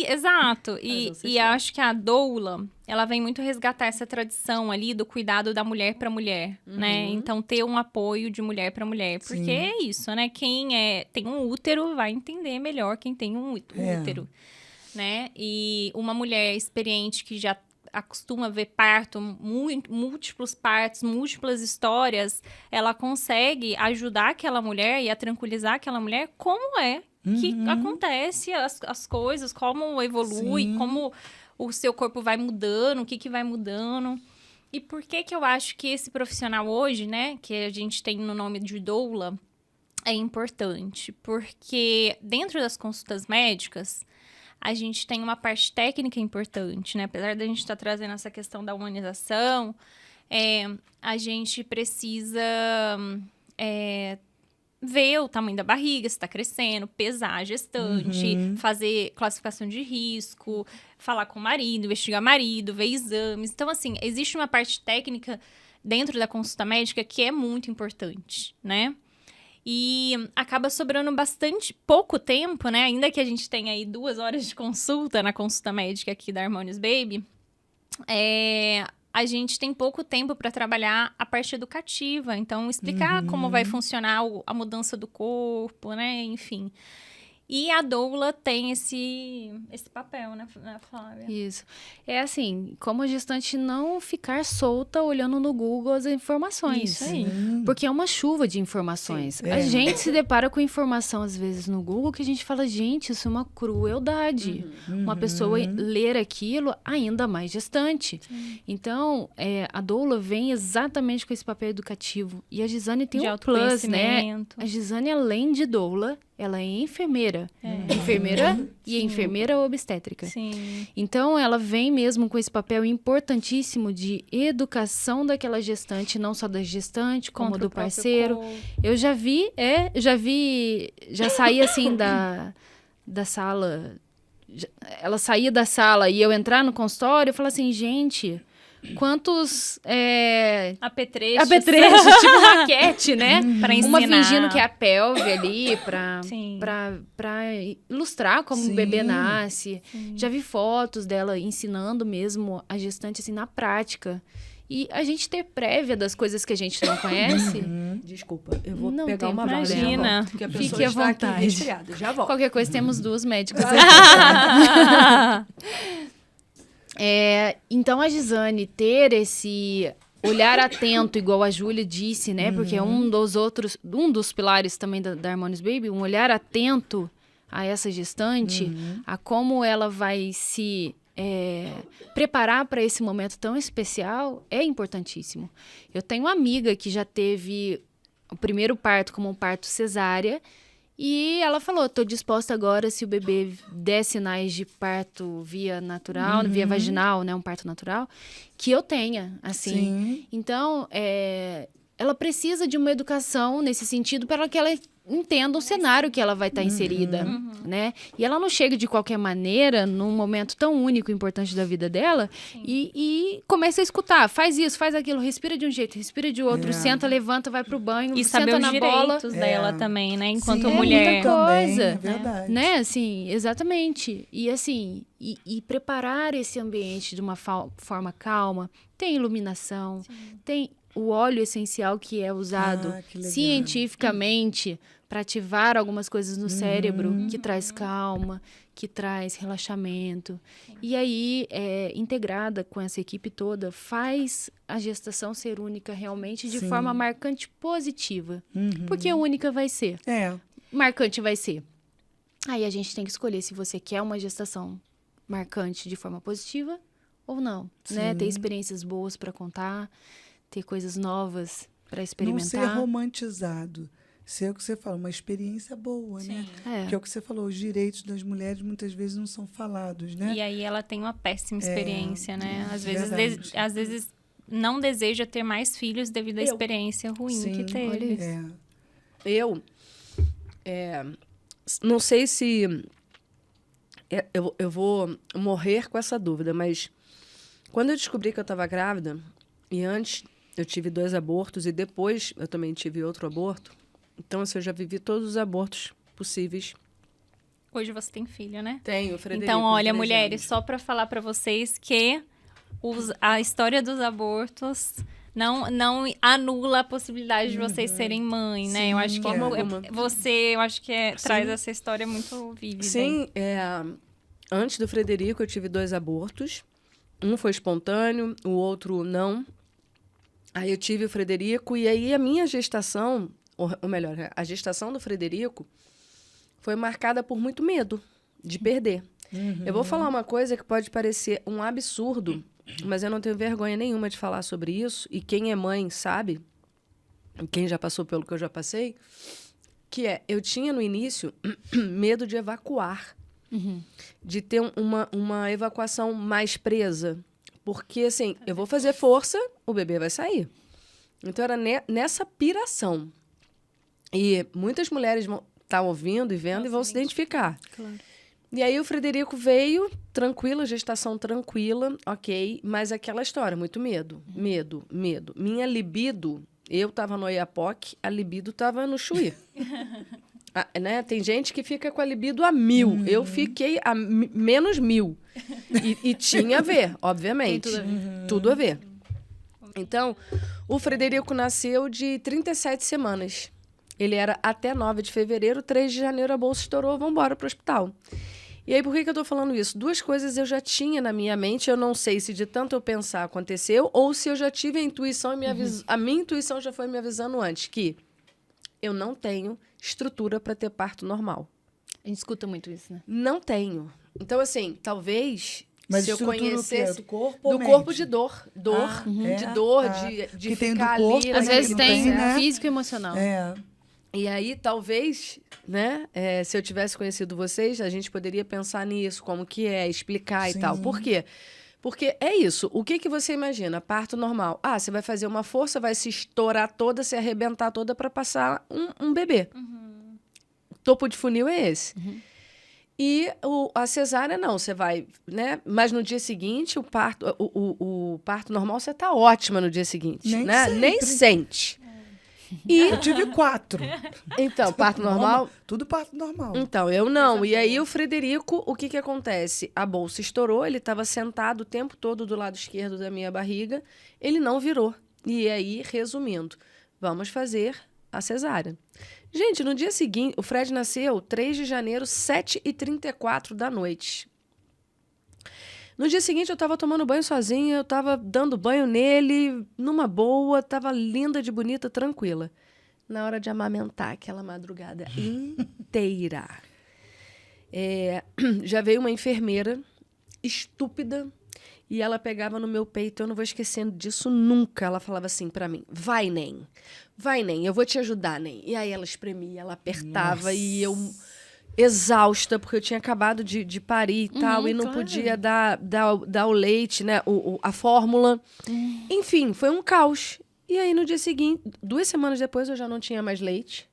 exato. As E ancestrais. acho que a doula, ela vem muito resgatar essa tradição ali do cuidado da mulher para mulher, né? Então, ter um apoio de mulher para mulher. Porque é isso, né? Quem tem um útero vai entender melhor quem tem um útero, né? E uma mulher experiente que já acostuma ver parto, múltiplos partos, múltiplas histórias, ela consegue ajudar aquela mulher e a tranquilizar aquela mulher como é que acontece as coisas, como evolui, Sim. como o seu corpo vai mudando, o que vai mudando. E por que eu acho que esse profissional hoje, né, que a gente tem no nome de doula, é importante? Porque dentro das consultas médicas, a gente tem uma parte técnica importante, né? Apesar da gente estar trazendo essa questão da humanização, a gente precisa ver o tamanho da barriga, se está crescendo, pesar a gestante, fazer classificação de risco, falar com o marido, investigar o marido, ver exames. Então, assim, existe uma parte técnica dentro da consulta médica que é muito importante, né? E acaba sobrando bastante pouco tempo, né? Ainda que a gente tenha aí 2 horas de consulta na consulta médica aqui da Harmonious Baby, a gente tem pouco tempo para trabalhar a parte educativa. Então, explicar como vai funcionar a mudança do corpo, né? Enfim. E a doula tem esse papel, né, Flávia? Isso. É assim, como a gestante não ficar solta olhando no Google as informações. Isso aí. Porque é uma chuva de informações. Sim. A gente se depara com informação, às vezes, no Google, que a gente fala, gente, isso é uma crueldade. Uma pessoa ler aquilo, ainda mais gestante. Então, a doula vem exatamente com esse papel educativo. E a Gisane tem De um plus, né? autoconhecimento. A Gisane, além de doula, ela é enfermeira. Enfermeira e enfermeira obstétrica. Sim. Então, ela vem mesmo com esse papel importantíssimo de educação daquela gestante, não só da gestante, como Contra do o próprio parceiro. corpo. Eu já saí assim da sala. Ela saía da sala e eu entrar no consultório, eu falava assim, gente, quantos Apetrechos. tipo maquete, né? Pra Uma ensinar. fingindo que é a pelve ali pra Sim. ilustrar como o Sim. bebê nasce. Já vi fotos dela ensinando mesmo a gestante assim na prática. E a gente ter prévia das coisas que a gente não conhece. Desculpa, eu vou Não pegar tem uma problema. vaga. Já Imagina. volto, porque a pessoa Fique à está aqui vontade. resfriada. Já volto. Qualquer coisa, temos 2 médicos. Então, a Gisane ter esse olhar atento, igual a Júlia disse, né? Porque é um dos pilares também da Harmonious Baby, um olhar atento a essa gestante, a como ela vai se preparar para esse momento tão especial, é importantíssimo. Eu tenho uma amiga que já teve o primeiro parto como um parto cesárea, e ela falou, tô disposta agora, se o bebê der sinais de parto via natural, via vaginal, né, um parto natural, que eu tenha, assim. Sim. Então, ela precisa de uma educação nesse sentido para que ela entenda o cenário que ela vai estar inserida, né? E ela não chega de qualquer maneira, num momento tão único e importante da vida dela, e começa a escutar, faz isso, faz aquilo, respira de um jeito, respira de outro, senta, levanta, vai pro banho, E senta saber na os bola. direitos dela também, né? Enquanto Sim, mulher. muita também, coisa, é verdade. Né, assim, exatamente. E assim, e preparar esse ambiente de uma forma calma, tem iluminação, tem o óleo essencial que é usado Ah, que legal. cientificamente para ativar algumas coisas no cérebro, que traz calma, que traz relaxamento. E aí, integrada com essa equipe toda, faz a gestação ser única realmente de forma marcante positiva. Porque única vai ser. Marcante vai ser. Aí a gente tem que escolher se você quer uma gestação marcante de forma positiva ou não, né? Ter experiências boas para contar, ter coisas novas para experimentar. Não ser romantizado. Ser o que você fala, uma experiência boa, né? Que é o que você falou, os direitos das mulheres muitas vezes não são falados, né? E aí ela tem uma péssima experiência, né? Às vezes não deseja ter mais filhos devido à experiência ruim que teve. Olha isso. Eu não sei se eu vou morrer com essa dúvida, mas quando eu descobri que eu estava grávida, e antes eu tive 2 abortos, e depois eu também tive outro aborto, então assim, eu já vivi todos os abortos possíveis. Hoje você tem filho, né? Tenho, Frederico. Então, olha, 3 mulheres, anos. só para falar para vocês que a história dos abortos não anula a possibilidade de vocês serem mãe, né? Eu acho que eu acho que traz essa história muito vívida. Sim, antes do Frederico eu tive 2 abortos. Um foi espontâneo, o outro não. Aí eu tive o Frederico e aí a minha gestação, ou melhor, a gestação do Frederico foi marcada por muito medo de perder. Eu vou falar uma coisa que pode parecer um absurdo, mas eu não tenho vergonha nenhuma de falar sobre isso. E quem é mãe sabe, quem já passou pelo que eu já passei, que eu tinha no início medo de evacuar, de ter uma evacuação mais presa. Porque, assim, eu vou fazer força, o bebê vai sair. Então, era nessa piração. E muitas mulheres vão estar ouvindo e vendo e vão se identificar. Claro. E aí o Frederico veio, tranquila, gestação tranquila, ok, mas aquela história, muito medo, medo. Minha libido, eu tava no Oiapoque, a libido tava no Chuí. Né? Tem gente que fica com a libido a 1000, eu fiquei a menos 1000. E tinha a ver, obviamente. Tudo a ver. Então, o Frederico nasceu de 37 semanas. Ele era até 9 de fevereiro, 3 de janeiro a bolsa estourou, vamos embora para o hospital. E aí, por que eu estou falando isso? 2 coisas eu já tinha na minha mente, eu não sei se de tanto eu pensar aconteceu, ou se eu já tive a intuição e a minha intuição já foi me avisando antes, que eu não tenho estrutura para ter parto normal. A gente escuta muito isso, né? Não tenho. Então, assim, talvez... Mas se eu conhecesse do corpo ou do corpo mente? de dor, de Que tem do ficar corpo, ali. Às vezes não tem tem, né? físico e emocional. E aí, talvez, né, se eu tivesse conhecido vocês, a gente poderia pensar nisso, como que explicar e tal. Por quê? Porque é isso. O que você imagina? Parto normal. Você vai fazer uma força, vai se estourar toda, se arrebentar toda para passar um bebê. Topo de funil é esse. E a cesárea, não. Você vai, né? Mas no dia seguinte, o parto normal, você tá ótima no dia seguinte, né? Nem sente. Eu tive 4. Então, parto normal... Tudo parto normal. Então, eu não. E aí, o Frederico, o que acontece? A bolsa estourou, ele estava sentado o tempo todo do lado esquerdo da minha barriga, ele não virou. E aí, resumindo, vamos fazer a cesárea. Gente, no dia seguinte, o Fred nasceu 3 de janeiro, 7h34 da noite. No dia seguinte, eu estava tomando banho sozinha, eu estava dando banho nele, numa boa, estava linda de bonita, tranquila. Na hora de amamentar, aquela madrugada inteira. Já veio uma enfermeira estúpida e ela pegava no meu peito, eu não vou esquecendo disso nunca. Ela falava assim pra mim, vai, Nen, eu vou te ajudar, Nen. E aí ela espremia, ela apertava e eu... exausta, porque eu tinha acabado de parir e tal, e não podia dar o leite, né? A fórmula. Enfim, foi um caos. E aí, no dia seguinte, 2 semanas depois, eu já não tinha mais leite.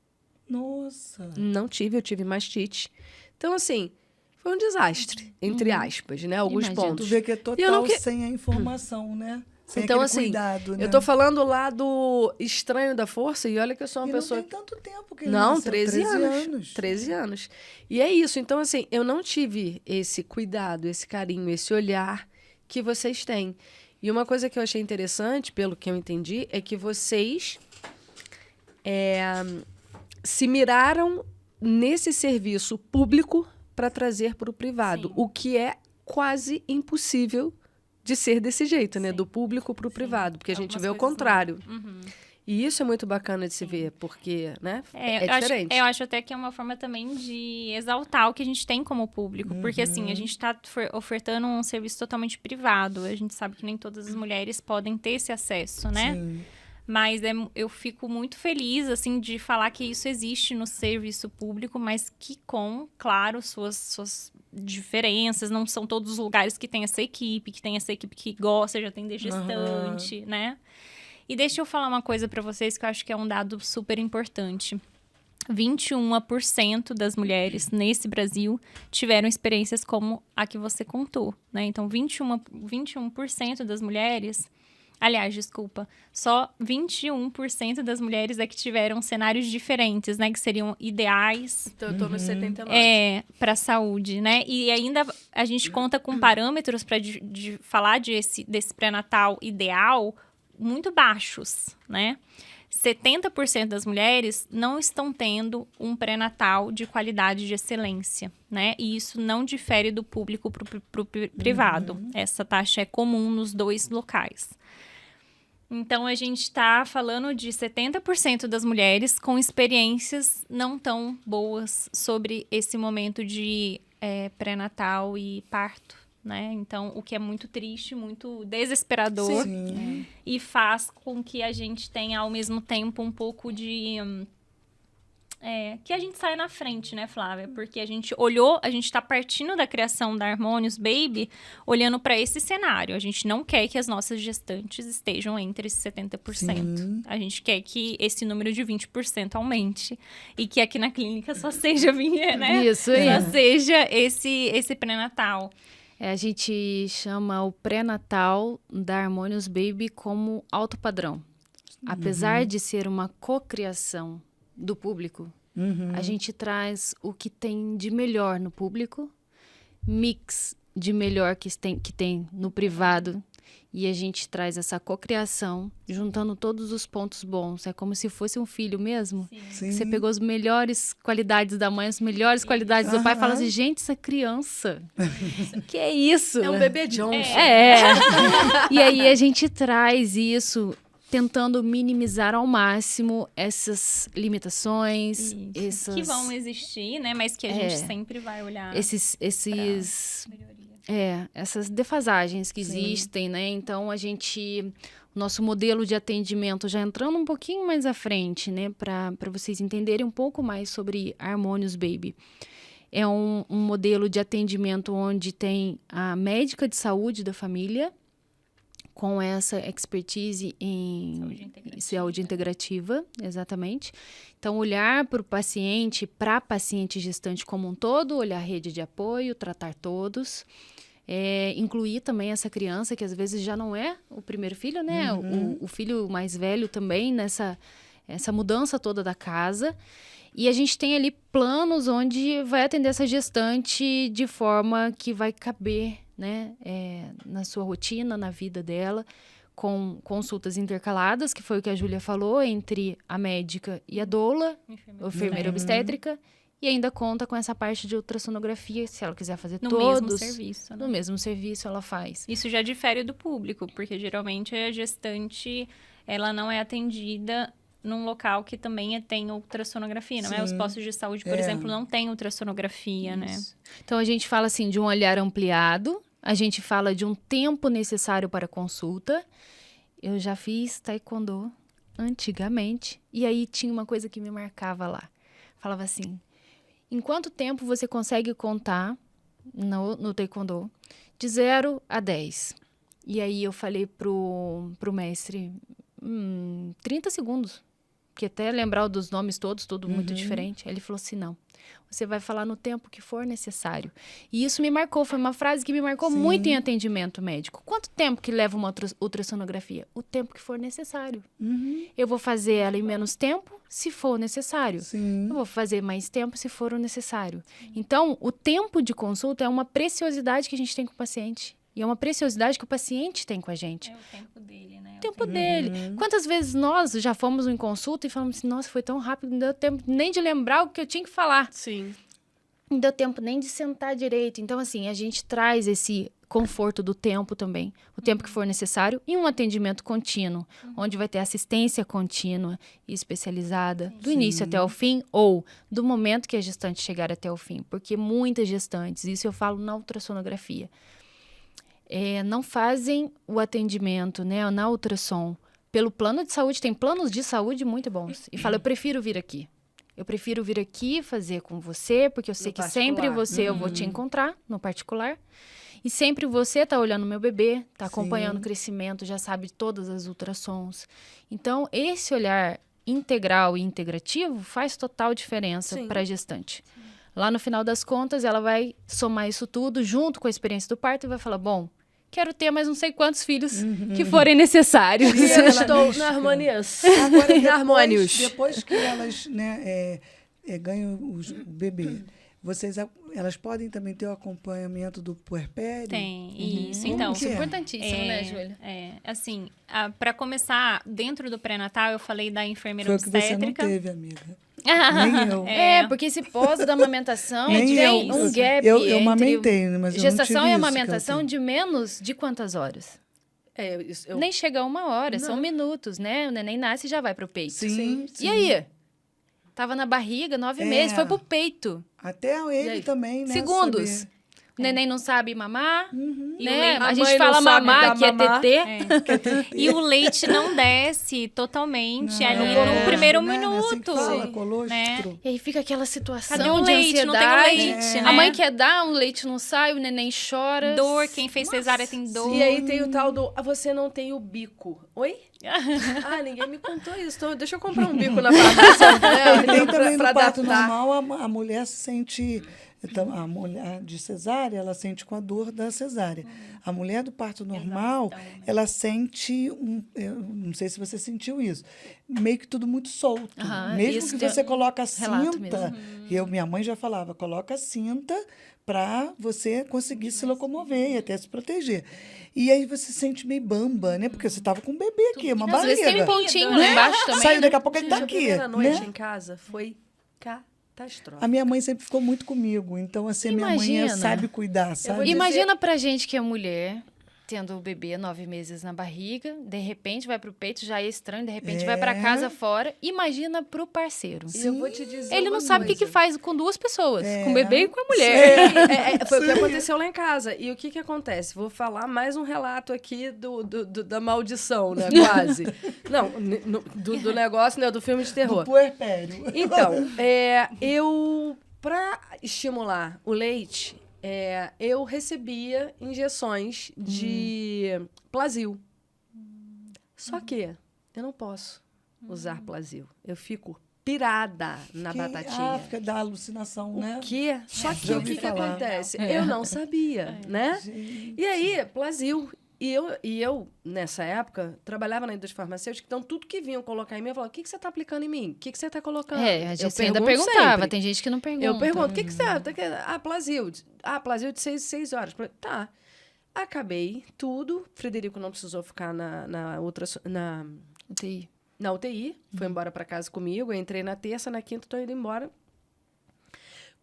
Nossa. Não tive, eu tive mastite. Então, assim, foi um desastre, entre aspas, né? Alguns Imagino. pontos. Tu vê que é total sem a informação, né? Sem Então, aquele assim, cuidado, né? eu tô falando lá do estranho da força, e olha que eu sou uma pessoa... não tem tanto tempo que ele Não, nasceu, 13 anos. 13 anos. E é isso. Então, assim, eu não tive esse cuidado, esse carinho, esse olhar que vocês têm. E uma coisa que eu achei interessante, pelo que eu entendi, é que vocês se miraram nesse serviço público para trazer para o privado, Sim. o que é quase impossível de ser desse jeito, né? Sim. Do público para o Sim. privado, porque a gente Algumas vê o coisas contrário. Uhum. E isso é muito bacana de se ver, porque, né? É eu diferente. eu acho até que é uma forma também de exaltar o que a gente tem como público. Porque, assim, a gente está ofertando um serviço totalmente privado. A gente sabe que nem todas as mulheres podem ter esse acesso, né? Sim. Mas eu fico muito feliz, assim, de falar que isso existe no serviço público, mas que com, claro, suas diferenças. Não são todos os lugares que tem essa equipe que gosta de atender gestante, né? E deixa eu falar uma coisa para vocês que eu acho que é um dado super importante. 21% das mulheres nesse Brasil tiveram experiências como a que você contou, né? Então, 21% das mulheres... Aliás, desculpa, só 21% das mulheres é que tiveram cenários diferentes, né? Que seriam ideais Então, eu tô nos 79. para a saúde, né? E ainda a gente conta com parâmetros para falar desse pré-natal ideal muito baixos, né? 70% das mulheres não estão tendo um pré-natal de qualidade de excelência, né? E isso não difere do público para o privado. Essa taxa é comum nos dois locais. Então, a gente está falando de 70% das mulheres com experiências não tão boas sobre esse momento de pré-natal e parto, né? Então, o que é muito triste, muito desesperador. Sim. E faz com que a gente tenha, ao mesmo tempo, um pouco de... que a gente saia na frente, né, Flávia? Porque a gente está partindo da criação da Harmonious Baby, olhando para esse cenário. A gente não quer que as nossas gestantes estejam entre esses 70%. Sim. A gente quer que esse número de 20% aumente. E que aqui na clínica só seja, né? Isso aí. Só seja esse pré-natal. A gente chama o pré-natal da Harmonious Baby como alto padrão. Apesar de ser uma cocriação do público, a gente traz o que tem de melhor no público, mix de melhor que tem no privado, e a gente traz essa cocriação, juntando todos os pontos bons. É como se fosse um filho mesmo. Sim. Você pegou as melhores qualidades da mãe, as melhores qualidades do pai, e fala assim, gente, essa criança, que é isso? É um bebê Johnson. E aí a gente traz isso tentando minimizar ao máximo essas limitações, essas... Que vão existir, né? Mas que a gente sempre vai olhar esses melhoria. essas defasagens que existem, né? Então, o nosso modelo de atendimento, já entrando um pouquinho mais à frente, né? Para vocês entenderem um pouco mais sobre Harmonious Baby. É um modelo de atendimento onde tem a médica de saúde da família, com essa expertise em saúde integrativa, exatamente. Então, olhar para o paciente, para a paciente gestante como um todo, olhar a rede de apoio, tratar todos, incluir também essa criança, que às vezes já não é o primeiro filho, né? O filho mais velho também, essa mudança toda da casa. E a gente tem ali planos onde vai atender essa gestante de forma que vai caber, né, na sua rotina, na vida dela, com consultas intercaladas, que foi o que a Júlia falou, entre a médica e a doula, a enfermeira obstétrica, e ainda conta com essa parte de ultrassonografia, se ela quiser fazer No todos. mesmo serviço, né? No mesmo serviço ela faz. Isso já difere do público, porque geralmente a gestante, ela não é atendida num local que também tem ultrassonografia, não é? Os postos de saúde, por exemplo, não tem ultrassonografia, né? Então, a gente fala assim de um olhar ampliado, a gente fala de um tempo necessário para consulta. Eu já fiz taekwondo antigamente, e aí tinha uma coisa que me marcava lá. Falava assim, em quanto tempo você consegue contar no taekwondo de 0 a 10? E aí eu falei pro mestre, 30 segundos. Que até lembrar dos nomes todos, tudo muito diferente. Ele falou assim, não, você vai falar no tempo que for necessário. E isso me marcou, foi uma frase que me marcou muito em atendimento médico. Quanto tempo que leva uma ultrassonografia? O tempo que for necessário. Eu vou fazer ela em menos tempo, se for necessário. Eu vou fazer mais tempo, se for o necessário. Então, o tempo de consulta é uma preciosidade que a gente tem com o paciente. E E é uma preciosidade que o paciente tem com a gente. É o tempo dele, né? O tempo dele. Quantas vezes nós já fomos em consulta e falamos assim, nossa, foi tão rápido, não deu tempo nem de lembrar o que eu tinha que falar. Sim. Não deu tempo nem de sentar direito. Então, assim, a gente traz esse conforto do tempo também, o tempo que for necessário, e um atendimento contínuo, onde vai ter assistência contínua e especializada, do início até o fim, ou do momento que a gestante chegar até o fim. Porque muitas gestantes, isso eu falo na ultrassonografia, não fazem o atendimento, né, na ultrassom pelo plano de saúde. Tem planos de saúde muito bons. E fala, eu prefiro vir aqui. Eu prefiro vir aqui fazer com você, porque eu sei que sempre você eu vou te encontrar no particular. E sempre você tá olhando meu bebê, tá acompanhando o crescimento, já sabe todas as ultrassons. Então, esse olhar integral e integrativo faz total diferença para a gestante. Lá no final das contas, ela vai somar isso tudo junto com a experiência do parto e vai falar, bom, quero ter mais não sei quantos filhos que forem necessários. E eu estou na harmonias. Agora, Harmônios. depois que elas, né, ganham o bebê, elas podem também ter o acompanhamento do puerpério? Tem, isso. Como Então, que é? Importantíssimo, né, Júlia? Assim, para começar, dentro do pré-natal, eu falei da enfermeira Foi o que você não obstétrica. teve, amiga. Nem eu. Porque esse pós da amamentação Nem tem eu. um gap Eu entre amamentei, mas eu não gestação tive e isso que amamentação ela de menos de quantas horas? Nem chega a 1 hora, são minutos, né? O neném nasce e já vai pro peito. Sim. E aí? Tava na barriga, 9 meses, foi pro peito. Até ele também, né? Segundos. saber. O neném não sabe mamar, E né? o A leite- gente mãe não fala sabe mamar, dar que é mamar. TT. E o leite não desce totalmente ali Não, no primeiro né? minuto. Assim que fala, Sim. colostro. Né? E aí fica aquela situação Cadê o de leite? Não tem o ansiedade. leite, né? A mãe quer dar, o leite não sai, o neném chora. Dor, quem fez cesárea tem dor. E aí tem o tal do, você não tem o bico. Oi? Ninguém me contou isso. Então, deixa eu comprar um bico na farmácia. E tem também no parto adaptar. normal, a mulher se sente... Então, a mulher de cesárea, ela sente com a dor da cesárea. A mulher do parto normal, ela sente eu não sei se você sentiu isso, meio que tudo muito solto. Mesmo isso que você coloca a relato cinta, minha mãe já falava, coloca a cinta para você conseguir se locomover e até se proteger. E aí você se sente meio bamba, né? Porque você estava com um bebê aqui, uma Às vezes tem um barriga. pontinho lá embaixo também. Saiu né? daqui a pouco ele está Gente, a aqui. primeira noite Né? em casa foi catastrófica. A minha mãe sempre ficou muito comigo, então assim, a minha mãe Imagina. sabe cuidar, sabe? Imagina pra gente que é mulher, tendo o bebê 9 meses na barriga, de repente vai pro peito, já é estranho, de repente vai pra casa fora. Imagina pro parceiro. E eu vou te dizer Ele não uma sabe o que coisa. faz com 2 pessoas, com o bebê e com a mulher. Foi o que aconteceu lá em casa. E o que acontece? Vou falar mais um relato aqui da maldição, né? Quase. Não, do negócio, né? Do filme de terror. Do puerpério. Então, para estimular o leite, eu recebia injeções de Plasil. Só que eu não posso usar Plasil. Eu fico pirada na batatinha. Fica da alucinação, né? O quê? Só que Já o ouvi que falar. acontece? Eu não sabia, né? E aí, Plasil. E eu, nessa época, trabalhava na indústria farmacêutica, então tudo que vinham colocar em mim, eu falava, o que você está aplicando em mim? O que você está colocando? A gente Eu ainda pergunto perguntava, sempre. tem gente que não pergunta. Eu pergunto, o que você está... Plasil. Plasil de 6 horas. Tá. Acabei tudo. Frederico não precisou ficar na UTI. na UTI, foi embora para casa comigo, eu entrei na terça, na quinta, tô indo embora.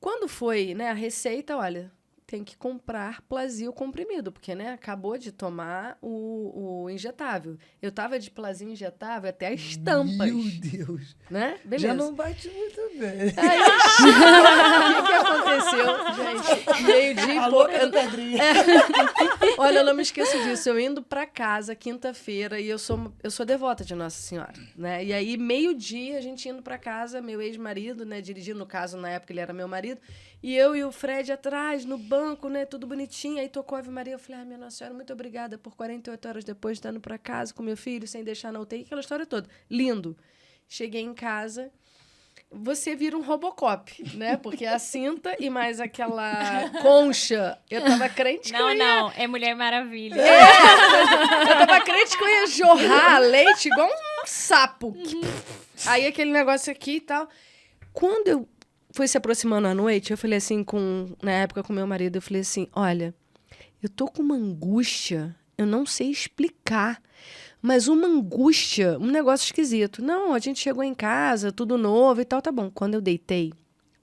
Quando foi, né, a receita, olha, tem que comprar Plasil comprimido, porque, né, acabou de tomar o injetável. Eu tava de Plasil injetável até as tampas. Meu Deus. Né? Beleza. Já não bate muito bem. Aí, o que aconteceu, gente? Meio-dia e A pouco. louca da pedrinha. Olha, eu não me esqueço disso. Eu indo pra casa quinta-feira e eu sou devota de Nossa Senhora, né? E aí, meio-dia, a gente indo pra casa, meu ex-marido, né? Dirigindo, no caso, na época ele era meu marido, e eu e o Fred atrás, no banco, né? Tudo bonitinho. Aí tocou a Ave Maria. Eu falei, minha Nossa Senhora, muito obrigada por 48 horas depois de estar indo pra casa com meu filho, sem deixar na UTI, aquela história toda. Lindo. Cheguei em casa, você vira um Robocop, né? Porque a cinta e mais aquela concha, eu tava crente que eu ia... Não, é Mulher Maravilha. Eu tava crente que eu ia jorrar leite igual um sapo. Aí aquele negócio aqui e tal. Quando eu fui se aproximando à noite, eu falei assim, na época com meu marido, eu falei assim, olha, eu tô com uma angústia, eu não sei explicar, mas uma angústia, um negócio esquisito. Não, a gente chegou em casa, tudo novo e tal, tá bom. Quando eu deitei,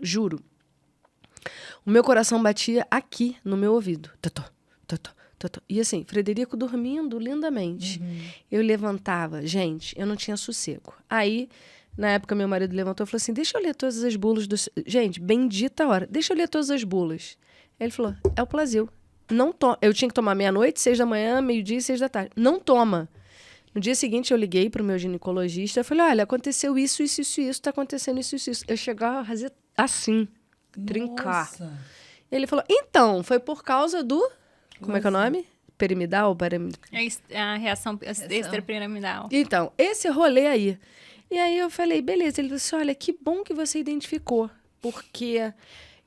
juro, o meu coração batia aqui no meu ouvido. Totó, totó, totó. E assim, Frederico dormindo lindamente. Eu levantava, gente, eu não tinha sossego. Aí, na época, meu marido levantou e falou assim, deixa eu ler todas as bulas do... Gente, bendita hora, deixa eu ler todas as bulas. Ele falou, é o Plasil. Não to... Eu tinha que tomar meia-noite, 6 da manhã, meio-dia e 6 da tarde. Não toma. No dia seguinte, eu liguei para o meu ginecologista e falei, olha, aconteceu isso, tá acontecendo isso. Eu chegava a fazer assim, trincar. Nossa. Ele falou, então, foi por causa do... Como é que é o nome? Perimidal? A reação extrapiramidal. Então, esse rolê aí. E aí eu falei, beleza. Ele disse, olha, que bom que você identificou. Porque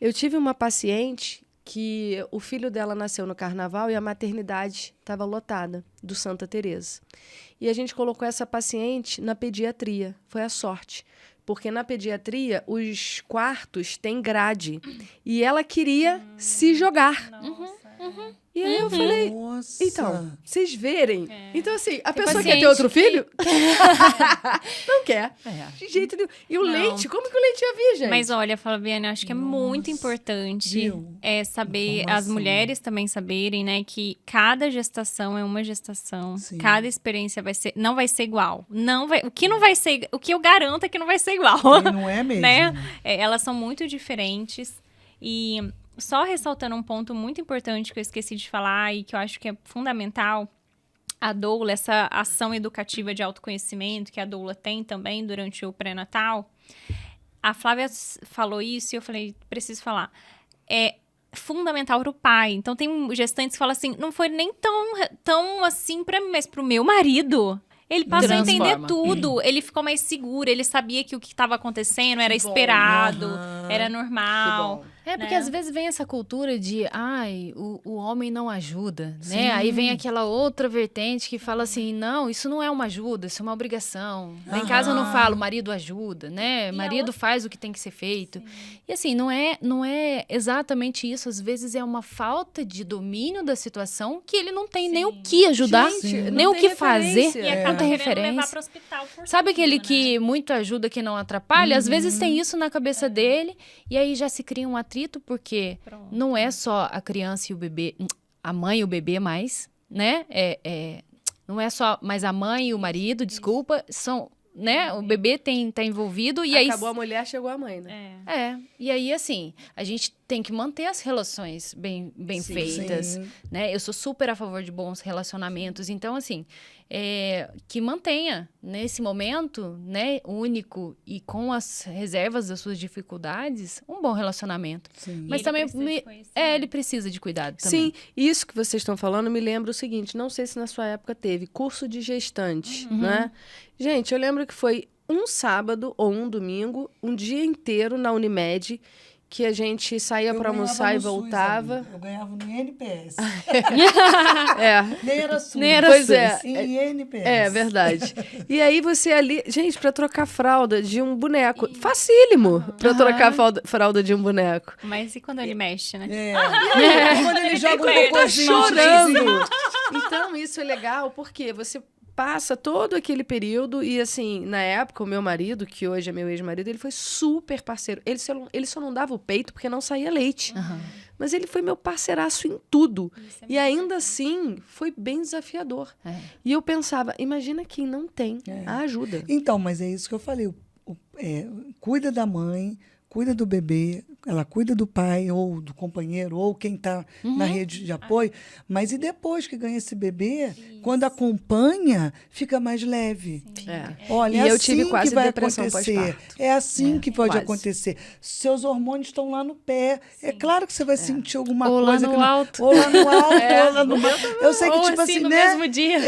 eu tive uma paciente que o filho dela nasceu no carnaval e a maternidade estava lotada, do Santa Teresa. E a gente colocou essa paciente na pediatria. Foi a sorte. Porque na pediatria, os quartos têm grade. E ela queria se jogar. E aí eu falei, Nossa. então, vocês verem. Então, assim, a pessoa paciente quer ter outro filho? Não quer. De jeito nenhum. E o Não. leite? Como que o leite ia vir, gente? Mas olha, Flaviana, eu acho que é muito importante Viu? saber, Informação. as mulheres também saberem, né, que cada gestação é uma gestação. Sim. Cada experiência não vai ser igual. O que não vai ser, o que eu garanto é que não vai ser igual. E não é mesmo. Né? Elas são muito diferentes. E só ressaltando um ponto muito importante que eu esqueci de falar e que eu acho que é fundamental, a doula, essa ação educativa de autoconhecimento que a doula tem também durante o pré-natal. A Flávia falou isso e eu falei, preciso falar. É fundamental para o pai. Então, tem gestantes que falam assim, não foi nem tão assim para mim, mas para o meu marido. Ele passou a entender Transforma. tudo. Ele ficou mais seguro. Ele sabia que o que estava acontecendo era esperado, era normal. Que bom. Porque né? às vezes vem essa cultura de, o homem não ajuda, Sim. né? Aí vem aquela outra vertente que fala assim, não, isso não é uma ajuda, isso é uma obrigação. Lá em casa eu não falo, marido ajuda, né? Marido faz o que tem que ser feito. E assim, não é exatamente isso. Às vezes é uma falta de domínio da situação que ele não tem nem o que ajudar, Gente, nem não o tem que fazer. referência. E acaba não tem querendo levar referência. para o hospital por Sabe tudo, aquele né? que muito ajuda, que não atrapalha? Às vezes tem isso na cabeça dele, e aí já se cria um atrito, porque Pronto. não é só a criança e o bebê, a mãe e o bebê mais, né? Não é só mais a mãe e o marido, desculpa, são, né? O bebê tá envolvido, e aí... Acabou a mulher, chegou a mãe, né? E aí, assim, a gente tem que manter as relações bem Sim. feitas, Sim. né? Eu sou super a favor de bons relacionamentos, então, assim, que mantenha, nesse momento, né, único e com as reservas das suas dificuldades, um bom relacionamento. Sim. Mas ele também, precisa de conhecimento. ele precisa de cuidado também. Sim, isso que vocês estão falando me lembra o seguinte, não sei se na sua época teve, curso de gestante, né? Gente, eu lembro que foi um sábado ou um domingo, um dia inteiro na Unimed, que a gente saía para almoçar e voltava. Eu ganhava no INPS. É. Nem era SUS. Nem era Pois SUS. é. INPS. É, verdade. E aí você ali... Gente, pra trocar fralda de um boneco. Facílimo pra trocar fralda de um boneco. Mas e quando ele mexe, né? Quando ele joga um Ele tá cocôzinho chorando. Então, isso é legal porque você passa todo aquele período e, assim, na época, o meu marido, que hoje é meu ex-marido, ele foi super parceiro. Ele só não dava o peito porque não saía leite. Mas ele foi meu parceiraço em tudo. E ainda assim, foi bem desafiador. E eu pensava, imagina quem não tem a ajuda. Então, mas é isso que eu falei. Cuida da mãe, cuida do bebê, ela cuida do pai ou do companheiro ou quem está na rede de apoio. Mas e depois que ganha esse bebê, quando acompanha, fica mais leve. Olha, E é eu assim tive quase que vai depressão acontecer. pós-parto. É assim que pode quase. acontecer. Seus hormônios estão lá no pé. É claro que você vai sentir alguma Ou lá coisa. no que não- alto. Ou lá no alto, ou lá no Eu sei que, Ou tipo assim, no né? mesmo dia.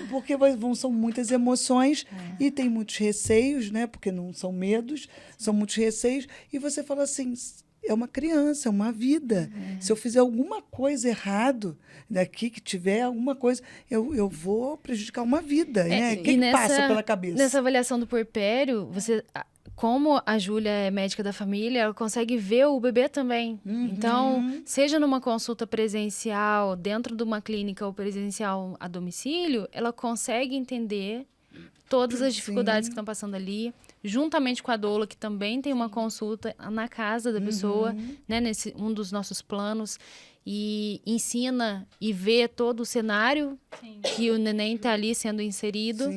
Porque são muitas emoções e tem muitos receios, né? Porque não são medos, são muitos receios. E você fala assim, é uma criança, é uma vida. Se eu fizer alguma coisa errado daqui, que tiver alguma coisa, eu vou prejudicar uma vida, né? O que passa pela cabeça? Nessa avaliação do puerpério, como a Júlia é médica da família, ela consegue ver o bebê também. Então, seja numa consulta presencial, dentro de uma clínica ou presencial a domicílio, ela consegue entender todas as dificuldades que estão passando ali, juntamente com a doula, que também tem uma consulta na casa da pessoa, né, nesse um dos nossos planos, e ensina e vê todo o cenário que o neném está ali sendo inserido,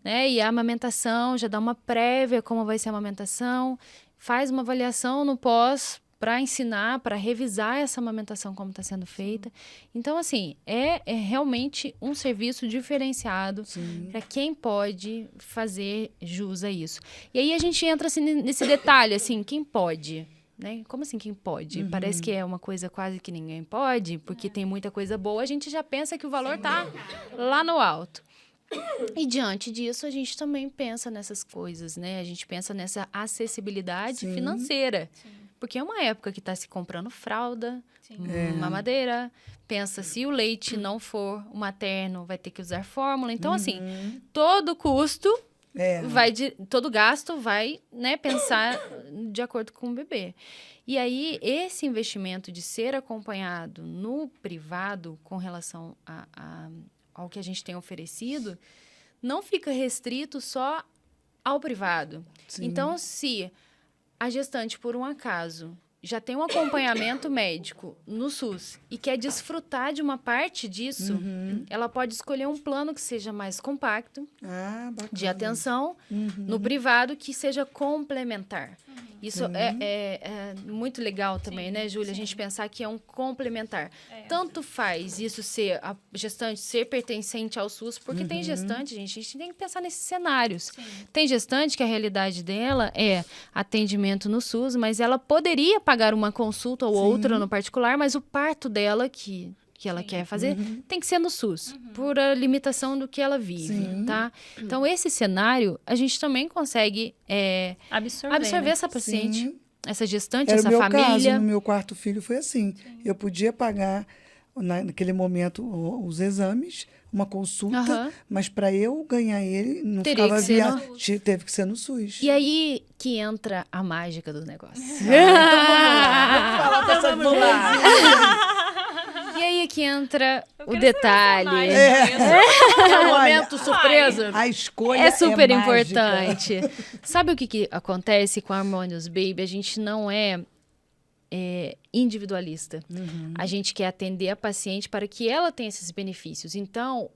né, e a amamentação, já dá uma prévia como vai ser a amamentação, faz uma avaliação no pós para ensinar, para revisar essa amamentação como está sendo feita. Então, assim, é realmente um serviço diferenciado para quem pode fazer jus a isso. E aí a gente entra assim, nesse detalhe, assim, quem pode? Né? Como assim quem pode? Parece que é uma coisa quase que ninguém pode, porque tem muita coisa boa, a gente já pensa que o valor está lá no alto. E diante disso, a gente também pensa nessas coisas, né? A gente pensa nessa acessibilidade financeira. Porque é uma época que está se comprando fralda, mamadeira. Pensa, se o leite não for o materno, vai ter que usar fórmula. Então, assim, todo custo, todo gasto vai, né, pensar de acordo com o bebê. E aí, esse investimento de ser acompanhado no privado com relação ao que a gente tem oferecido, não fica restrito só ao privado. Então, se a gestante, por um acaso, já tem um acompanhamento médico no SUS e quer desfrutar de uma parte disso, ela pode escolher um plano que seja mais compacto, de atenção, no privado, que seja complementar. Isso é muito legal também, né, Júlia? A gente pensar que é um complementar. Tanto faz isso ser, a gestante ser pertencente ao SUS, porque tem gestante, gente, a gente tem que pensar nesses cenários. Tem gestante que a realidade dela é atendimento no SUS, mas ela poderia pagar uma consulta ou outra no particular, mas o parto dela, que ela quer fazer, tem que ser no SUS, por a limitação do que ela vive, tá? Então, esse cenário, a gente também consegue absorver essa paciente, essa gestante, essa família. Era o meu caso, no meu quarto filho foi assim. Eu podia pagar, naquele momento, os exames, uma consulta, mas para eu ganhar ele, não ficava viável. Teve que ser no SUS. E aí que entra a mágica do negócio. Vamos falar dessa mulher. E aí que entra o detalhe. É o momento surpresa. A escolha é super mágica. importante. Sabe o que acontece com a Harmonious Baby? A gente não é individualista. A gente quer atender a paciente para que ela tenha esses benefícios. Então,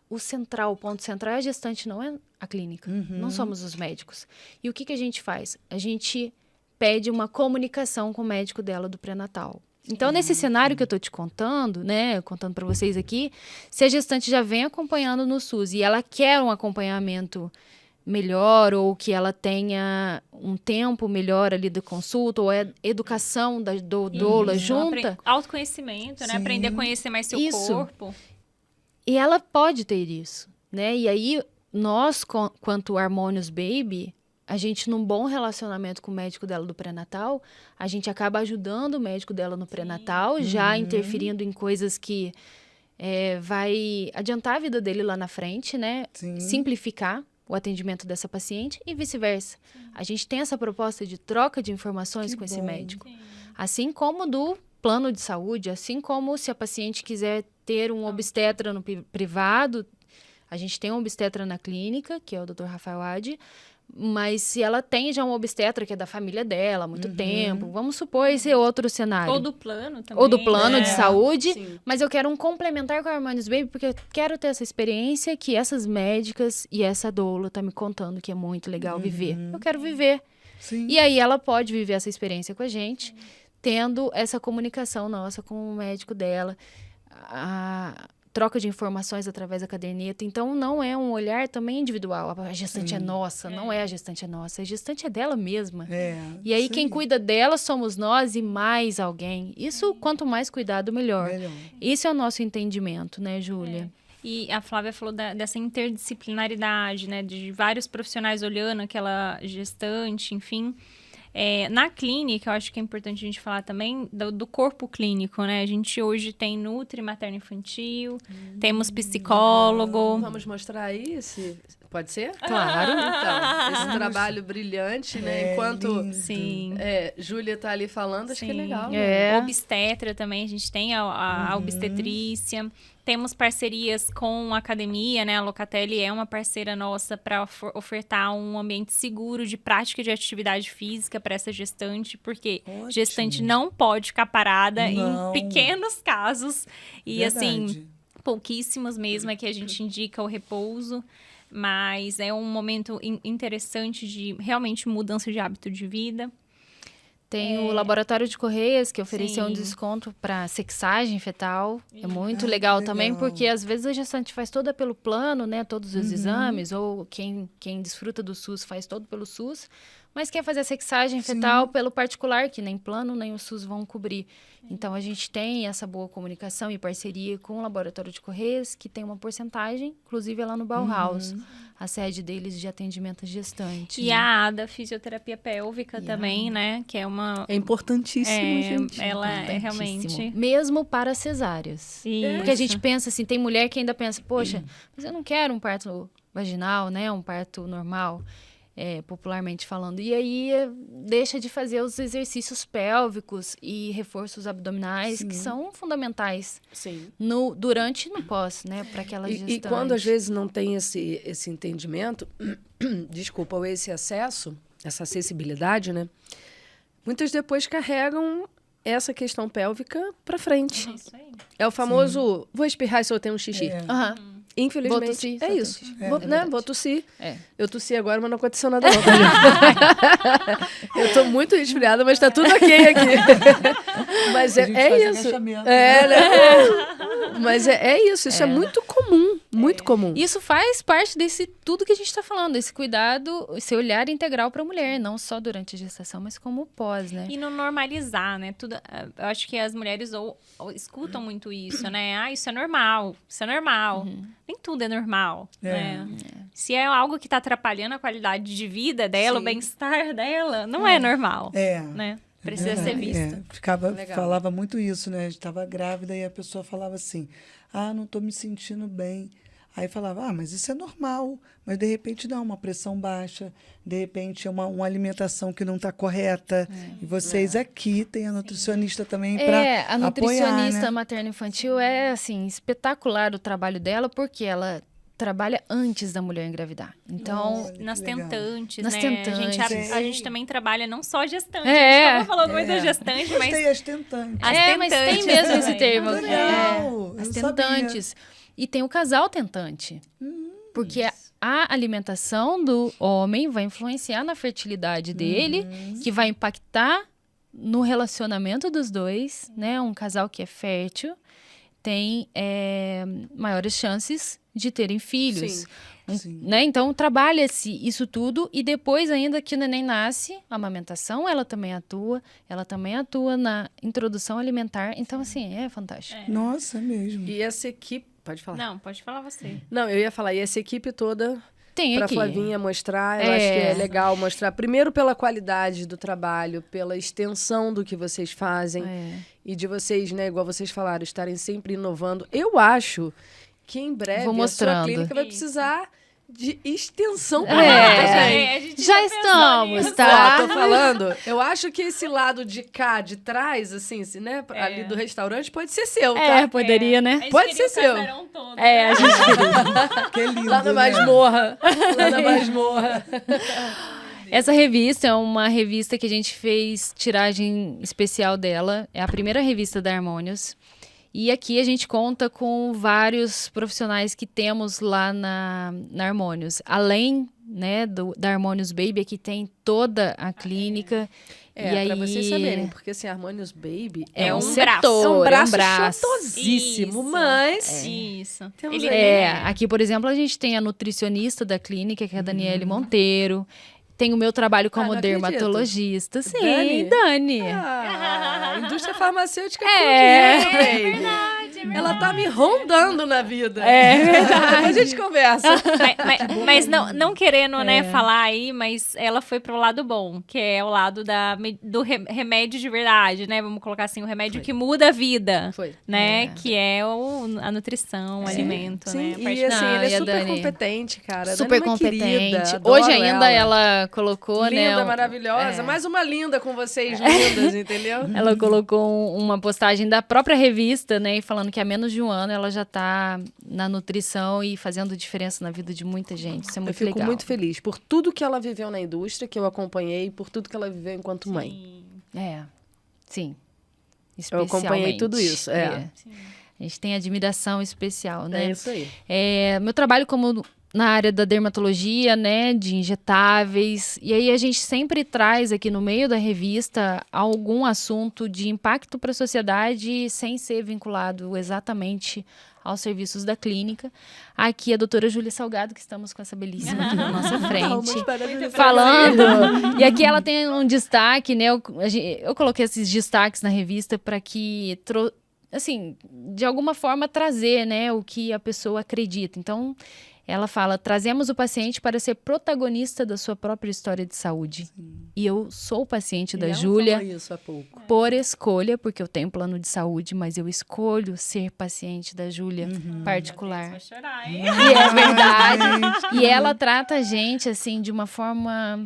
o ponto central é a gestante, não é a clínica. Não somos os médicos. E o que a gente faz? A gente pede uma comunicação com o médico dela do pré-natal. Então, nesse cenário que eu estou te contando, né, contando para vocês aqui, se a gestante já vem acompanhando no SUS e ela quer um acompanhamento melhor, ou que ela tenha um tempo melhor ali da consulta, ou educação do doula junta. Autoconhecimento, né? Aprender a conhecer mais seu corpo. E ela pode ter isso, né? E aí, nós, quanto Harmonious Baby, a gente, num bom relacionamento com o médico dela do pré-natal, a gente acaba ajudando o médico dela no pré-natal, já interferindo em coisas que vai adiantar a vida dele lá na frente, né? Simplificar o atendimento dessa paciente e vice-versa. A gente tem essa proposta de troca de informações com esse médico. Assim como do plano de saúde, assim como se a paciente quiser ter um obstetra no privado, a gente tem um obstetra na clínica, que é o Dr. Rafael Adi, mas se ela tem já um obstetra que é da família dela há muito tempo, vamos supor esse outro cenário. Ou do plano também. Ou do plano de saúde, mas eu quero um complementar com a Harmonious Baby, porque eu quero ter essa experiência que essas médicas e essa doula tá me contando que é muito legal viver. Eu quero viver. E aí ela pode viver essa experiência com a gente, tendo essa comunicação nossa com o médico dela, a troca de informações através da caderneta. Então, não é um olhar também individual. A gestante é nossa, não é a gestante é nossa. A gestante é dela mesma. E aí, quem cuida dela somos nós e mais alguém. Isso, quanto mais cuidado, melhor. Isso é o nosso entendimento, né, Júlia? E a Flávia falou dessa interdisciplinaridade, né? De vários profissionais olhando aquela gestante, enfim. Na clínica, eu acho que é importante a gente falar também do corpo clínico, né? A gente hoje tem nutri materno-infantil, temos psicólogo. Vamos mostrar aí Pode ser? Claro. Então, esse trabalho brilhante, né? Enquanto lindo. Sim. Júlia tá ali falando, acho que é Sim. legal. Né? É. Obstetra também, a gente tem a obstetrícia. Temos parcerias com a academia, né? A Locatelli é uma parceira nossa para ofertar um ambiente seguro de prática de atividade física para essa gestante, porque Ótimo. gestante não pode ficar parada Não. em pequenos casos. E assim, Verdade. pouquíssimos mesmo é que a gente indica o repouso. Mas é um momento interessante de realmente mudança de hábito de vida. Tem o laboratório de Correias, que ofereceu um Sim. desconto para sexagem fetal. É muito Ah, legal que também, legal. porque às vezes a gestante faz toda pelo plano, né? Todos os exames, ou quem desfruta do SUS faz todo pelo SUS, mas quer fazer a sexagem fetal pelo particular, que nem plano nem o SUS vão cobrir. Então, a gente tem essa boa comunicação e parceria com o laboratório de Correias, que tem uma porcentagem, inclusive é lá no Bauhaus, a sede deles de atendimento à gestante. E a ADA, fisioterapia pélvica também, né? Que é uma... É importantíssimo, gente. Ela é Importantíssimo. realmente... Mesmo para cesáreas. Isso. Porque a gente pensa assim, tem mulher que ainda pensa, poxa, mas eu não quero um parto vaginal, né? Um parto normal, popularmente falando. E aí deixa de fazer os exercícios pélvicos e reforços abdominais, que são fundamentais Sim. durante e no pós, né? Para aquela gestante. E quando às vezes não tem esse entendimento, desculpa, ou esse acesso, essa acessibilidade, né? Muitas depois carregam essa questão pélvica para frente. Isso aí. É o famoso, vou espirrar se eu tenho um xixi. É. Aham. Infelizmente, Vou tossir, é se eu tenho isso. xixi. Vou, É né? verdade. Vou tossir. É. Eu tossi agora, mas não aconteceu nada não. Eu tô muito resfriada, mas tá tudo ok aqui. Mas A gente é faz isso. agachamento, É, né? Mas é isso. Isso é muito comum. Muito comum. Isso faz parte desse tudo que a gente está falando, esse cuidado, esse olhar integral para a mulher, não só durante a gestação, mas como pós, né? E não normalizar, né? Tudo, eu acho que as mulheres ou escutam muito isso, né? Ah, isso é normal, isso é normal. Nem tudo é normal, né? Se é algo que tá atrapalhando a qualidade de vida dela, o bem-estar dela, não é normal, né? Precisa ser visto. Falava muito isso, né? Estava grávida e a pessoa falava assim, não estou me sentindo bem. Aí falava, mas isso é normal. Mas, de repente, não, uma pressão baixa. De repente, é uma alimentação que não está correta. E vocês aqui têm a nutricionista também para A nutricionista apoiar, né? materno-infantil é, assim, espetacular o trabalho dela, porque ela trabalha antes da mulher engravidar. Então, Olha, que Nas legal. tentantes, Nas né? tentantes. A gente também trabalha não só gestante. É. A gente tava falando muito da gestante, mas... Gostei, as tentantes. As mas tem tentantes mesmo esse também. termo. Legal, As eu não sabia. tentantes. E tem o casal tentante. Porque a alimentação do homem vai influenciar na fertilidade dele, que vai impactar no relacionamento dos dois, né? Um casal que é fértil tem maiores chances de terem filhos. Sim. Né? Então, trabalha-se isso tudo e depois, ainda que o neném nasce, a amamentação, ela também atua na introdução alimentar. Então, assim, é fantástico. Nossa, mesmo. E essa equipe... Pode falar. Não, pode falar você. Não, eu ia falar. E essa equipe toda... Tem Para aqui. Flavinha mostrar, eu acho que é legal mostrar, primeiro pela qualidade do trabalho, pela extensão do que vocês fazem e de vocês, né, igual vocês falaram, estarem sempre inovando. Eu acho que em breve Vou a sua mostrando. clínica vai precisar de extensão É. A gente Já pensou estamos, nisso. tá? Ó, tô falando, eu acho que esse lado de cá, de trás, assim, né, ali do restaurante, pode ser seu, tá? Poderia, A né? gente Pode queria ser o seu. casarão todo, A gente Que lindo, Lá na né? masmorra. Lá na masmorra. Essa revista é uma revista que a gente fez tiragem especial dela. É a primeira revista da Harmonious. E aqui a gente conta com vários profissionais que temos lá na Harmonious. Além, né, da Harmonious Baby, aqui tem toda a clínica. Pra vocês saberem, porque assim, Harmonious Baby É um setor, braço chotosíssimo, Isso. mas... Isso. Temos Ele aí. Aqui, por exemplo, a gente tem a nutricionista da clínica, que é a Daniele Monteiro. Tem o meu trabalho como não dermatologista. Sim, Dani? Dani. Ah, indústria farmacêutica É. com dinheiro, baby. Ela tá me rondando na vida. É verdade. A gente conversa. Mas não querendo, né, falar aí, mas ela foi pro lado bom, que é o lado do remédio de verdade, né? Vamos colocar assim, o remédio que muda a vida. Foi. Né? Que é a nutrição, o alimento, Sim, né? A e parte- assim, Não, ele e é a super Dani? competente, cara. A Super Dani é uma competente. querida, adoro Hoje ainda ela colocou, né? Linda, maravilhosa. É. Mais uma linda com vocês lindas, entendeu? Ela colocou uma postagem da própria revista, né? E falando que há menos de um ano ela já tá na nutrição e fazendo diferença na vida de muita gente. Isso é Eu muito fico legal. muito feliz por tudo que ela viveu na indústria, que eu acompanhei, por tudo que ela viveu enquanto mãe. Sim. Eu acompanhei Especialmente. tudo isso, A gente tem admiração especial, né? É isso aí. Meu trabalho como na área da dermatologia, né, de injetáveis, e aí a gente sempre traz aqui no meio da revista algum assunto de impacto para a sociedade sem ser vinculado exatamente aos serviços da clínica. Aqui a doutora Júlia Salgado, que estamos com essa belíssima aqui na nossa frente. Falando, e aqui ela tem um destaque, né? Eu coloquei esses destaques na revista para que, assim, de alguma forma trazer, né, o que a pessoa acredita. Então, ela fala: trazemos o paciente para ser protagonista da sua própria história de saúde. Sim. E eu sou paciente da Júlia Isso há pouco. por escolha, porque eu tenho plano de saúde, mas eu escolho ser paciente da Júlia particular. Vai chorar, hein? E é verdade. E ela trata a gente, assim, de uma forma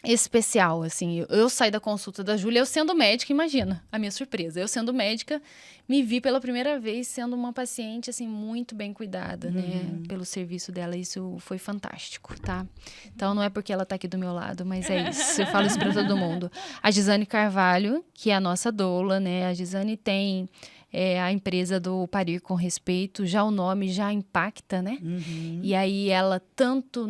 especial, assim. Eu saí da consulta da Júlia, eu sendo médica, imagina a minha surpresa. Eu sendo médica, me vi pela primeira vez sendo uma paciente, assim, muito bem cuidada, né? Pelo serviço dela. Isso foi fantástico, tá? Então, não é porque ela tá aqui do meu lado, mas é isso. Eu falo isso pra todo mundo. A Gisane Carvalho, que é a nossa doula, né? A Gisane tem a empresa do Parir com Respeito, já o nome já impacta, né? E aí ela, tanto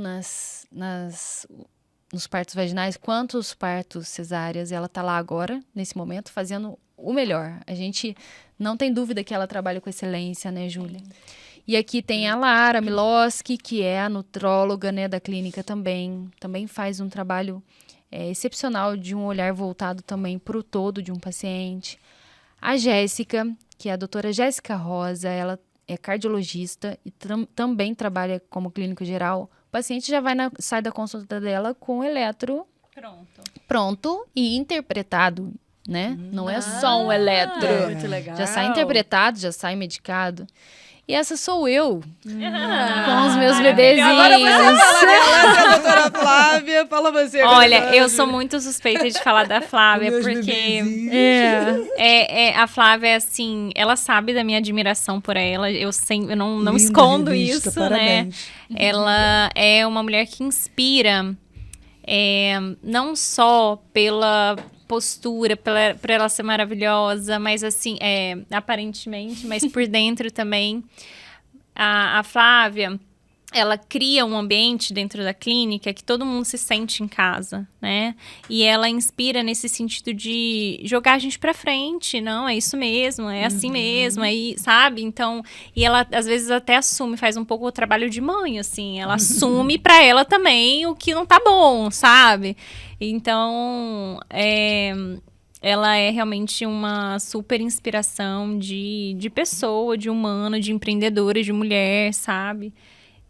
nos partos vaginais, quanto os partos cesáreas, ela tá lá agora, nesse momento, fazendo o melhor. A gente não tem dúvida que ela trabalha com excelência, né, Júlia? E aqui tem a Lara Miloski, que é a nutróloga, né, da clínica também. Também faz um trabalho excepcional de um olhar voltado também para o todo de um paciente. A Jéssica, que é a doutora Jéssica Rosa, ela é cardiologista e também trabalha como clínico geral. O paciente já sai da consulta dela com o eletro pronto e interpretado, né? Não é só um eletro. Muito legal. Já sai interpretado, já sai medicado. E essa sou eu, com os meus bebezinhos. Agora você fala dela, essa é a doutora Flávia. Fala você. Olha, eu sou muito suspeita de falar da Flávia, porque a Flávia, assim, ela sabe da minha admiração por ela. Eu não escondo revista, isso, parabéns. né? Ela é uma mulher que inspira, não só pela postura, por ela ser maravilhosa, mas assim, aparentemente, mas por dentro também. A Flávia, ela cria um ambiente dentro da clínica que todo mundo se sente em casa, né? E ela inspira nesse sentido de jogar a gente pra frente. Não, é isso mesmo, é assim mesmo, aí, sabe? Então, e ela às vezes até assume, faz um pouco o trabalho de mãe, assim. Ela assume pra ela também o que não tá bom, sabe? Então, ela é realmente uma super inspiração de pessoa, de humano, de empreendedora, de mulher, sabe?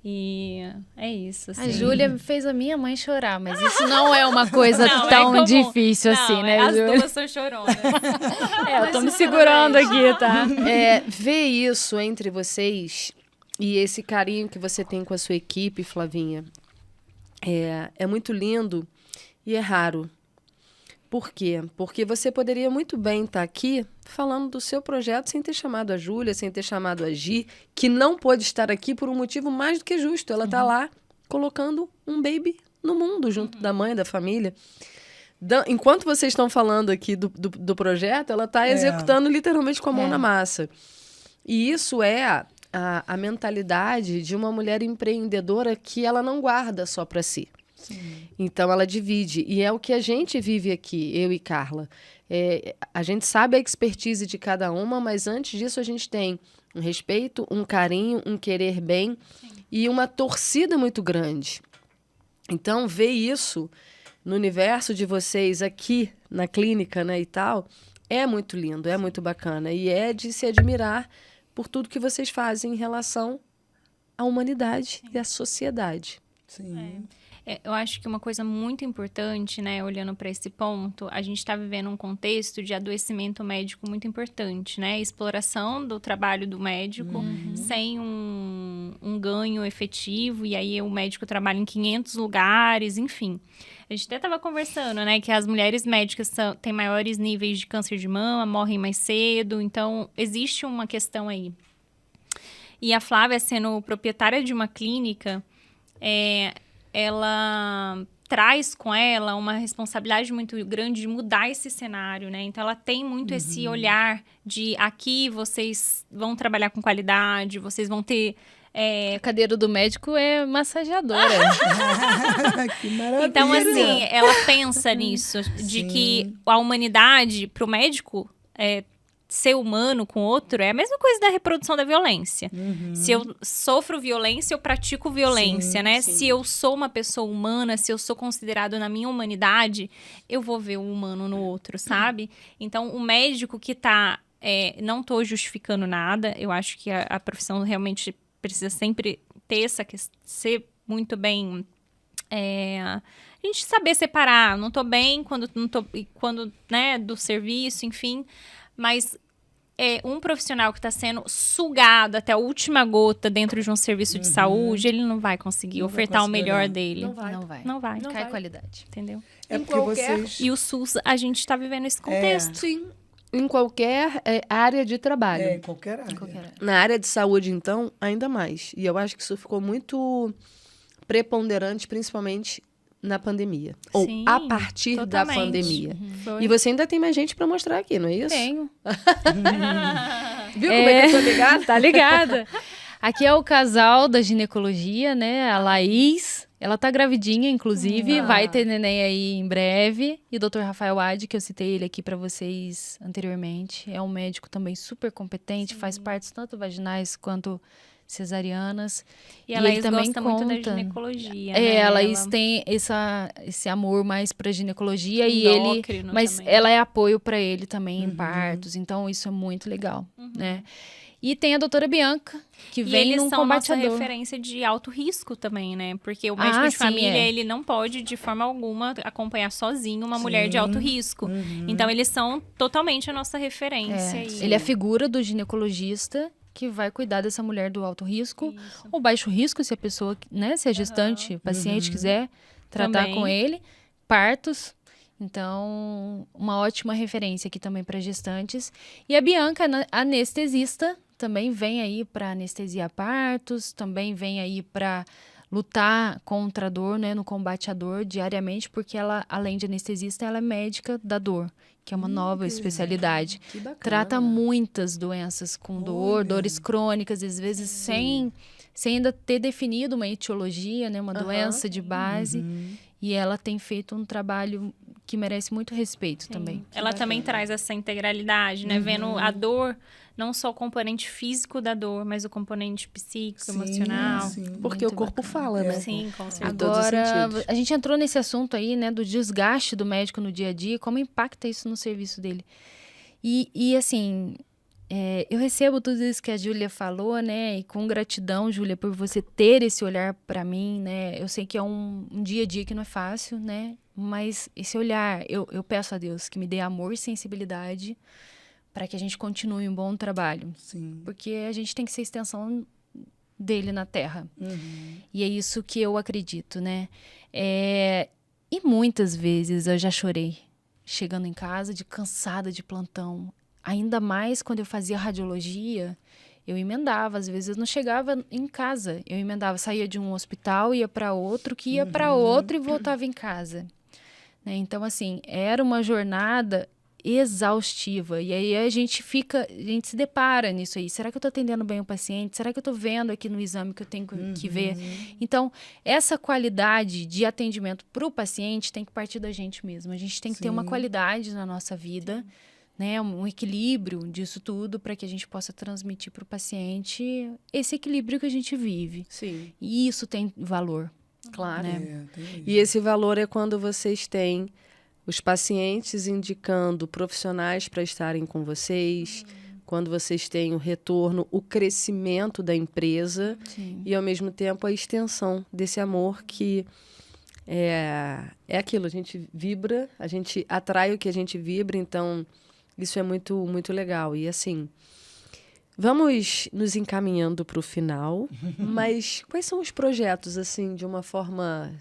E é isso, assim. A Júlia fez a minha mãe chorar, mas isso não é uma coisa Não, tão comum. difícil Não, assim, né, as Júlia? duas são choronas. Eu tô me segurando aqui, tá? Ver isso entre vocês e esse carinho que você tem com a sua equipe, Flavinha, é muito lindo e é raro. Por quê? Porque você poderia muito bem estar aqui falando do seu projeto sem ter chamado a Júlia, sem ter chamado a Gi, que não pôde estar aqui por um motivo mais do que justo. Ela está lá colocando um baby no mundo, junto da mãe, da família. Enquanto vocês estão falando aqui do projeto, ela está executando literalmente com a mão na massa. E isso é a mentalidade de uma mulher empreendedora que ela não guarda só para si. Sim. Então, ela divide. E é o que a gente vive aqui, eu e Carla. A gente sabe a expertise de cada uma, mas antes disso a gente tem um respeito, um carinho, um querer bem e uma torcida muito grande. Então, ver isso no universo de vocês aqui na clínica, né, e tal, é muito lindo, é muito bacana. E é de se admirar por tudo que vocês fazem em relação à humanidade e à sociedade. Sim. Eu acho que uma coisa muito importante, né, olhando para esse ponto, a gente está vivendo um contexto de adoecimento médico muito importante, né? Exploração do trabalho do médico sem um ganho efetivo, e aí o médico trabalha em 500 lugares, enfim. A gente até estava conversando, né, que as mulheres médicas têm maiores níveis de câncer de mama, morrem mais cedo, então existe uma questão aí. E a Flávia, sendo proprietária de uma clínica, ela traz com ela uma responsabilidade muito grande de mudar esse cenário, né? Então, ela tem muito esse olhar de aqui vocês vão trabalhar com qualidade, vocês vão ter... A cadeira do médico é massageadora. Que maravilha. Então, assim, ela pensa nisso, de que a humanidade, para o médico, ser humano com outro, é a mesma coisa da reprodução da violência. Se eu sofro violência, eu pratico violência, né? sim. Se eu sou uma pessoa humana, se eu sou considerado na minha humanidade, eu vou ver o humano no outro, sabe? Então, o médico que tá... não tô justificando nada, eu acho que a profissão realmente precisa sempre ter essa questão, ser muito bem... a gente saber separar, não tô bem quando, né, do serviço, enfim... Mas um profissional que está sendo sugado até a última gota dentro de um serviço de saúde, ele não vai conseguir ofertar o melhor dele. Não vai. Não vai. Cai a qualidade. Entendeu? É Em porque qualquer- vocês... E o SUS, a gente está vivendo esse contexto. Sim, em qualquer área de trabalho. em qualquer área. Na área de saúde, então, ainda mais. E eu acho que isso ficou muito preponderante, principalmente na pandemia. Ou Sim, a partir totalmente. da pandemia. Foi. E você ainda tem mais gente para mostrar aqui, não é isso? Tenho. Viu como é que eu tô ligada? Tá ligada. Aqui é o casal da ginecologia, né? A Laís. Ela tá gravidinha, inclusive. Vai ter neném aí em breve. E o Dr. Rafael Adi, que eu citei ele aqui pra vocês anteriormente. É um médico também super competente. Faz partes tanto vaginais quanto cesarianas. E a Laís ele também gosta muito da conta. ginecologia, É, né? a Laís tem esse amor mais pra ginecologia e ele... Endócrino Mas também. ela é apoio pra ele também em partos. Então, isso é muito legal, né? E tem a doutora Bianca, que E vem eles num são nossa combatedor. referência de alto risco também, né? Porque o médico de sim, família, ele não pode, de forma alguma, acompanhar sozinho uma mulher de alto risco. Então, eles são totalmente a nossa referência. Ele é a figura do ginecologista que vai cuidar dessa mulher do alto risco ou baixo risco, se a pessoa, né, se a gestante, o paciente quiser tratar Também. com ele. Partos. Então, uma ótima referência aqui também para gestantes. E a Bianca, anestesista, também vem aí para anestesiar partos, também vem aí para lutar contra a dor, né, no combate à dor diariamente, porque ela, além de anestesista, ela é médica da dor, que é uma nova especialidade. Que bacana. Trata muitas doenças com dor, dores crônicas, às vezes sem ainda ter definido uma etiologia, né, uma doença de base. E ela tem feito um trabalho que merece muito respeito também. Ela também traz essa integralidade, né? Vendo a dor, não só o componente físico da dor, mas o componente psíquico, emocional. Porque o corpo fala, né? Sim, com certeza. Em todos os Agora, sentidos. a gente entrou nesse assunto aí, né, do desgaste do médico no dia a dia, como impacta isso no serviço dele. E assim, eu recebo tudo isso que a Júlia falou, né, e com gratidão, Júlia, por você ter esse olhar para mim, né, eu sei que é um dia a dia que não é fácil, né, mas esse olhar, eu peço a Deus que me dê amor e sensibilidade para que a gente continue um bom trabalho. Sim. Porque a gente tem que ser extensão dele na Terra. E é isso que eu acredito, né? E muitas vezes eu já chorei, chegando em casa cansada de plantão. Ainda mais quando eu fazia radiologia, eu emendava. Às vezes eu não chegava em casa, eu emendava, saía de um hospital, ia para outro, que ia para outro e voltava em casa. Né? Então, assim, era uma jornada exaustiva. E aí a gente se depara nisso aí. Será que eu estou atendendo bem o paciente? Será que eu estou vendo aqui no exame que eu tenho que ver? Então, essa qualidade de atendimento para o paciente tem que partir da gente mesmo. A gente tem que ter uma qualidade na nossa vida, né? Um equilíbrio disso tudo para que a gente possa transmitir para o paciente esse equilíbrio que a gente vive. Sim, E isso tem valor. claro. Né? E esse valor é quando vocês têm os pacientes indicando profissionais para estarem com vocês, quando vocês têm o retorno, o crescimento da empresa e, ao mesmo tempo, a extensão desse amor que é aquilo, a gente vibra, a gente atrai o que a gente vibra, então isso é muito, muito legal. E, assim, vamos nos encaminhando para o final, mas quais são os projetos, assim, de uma forma...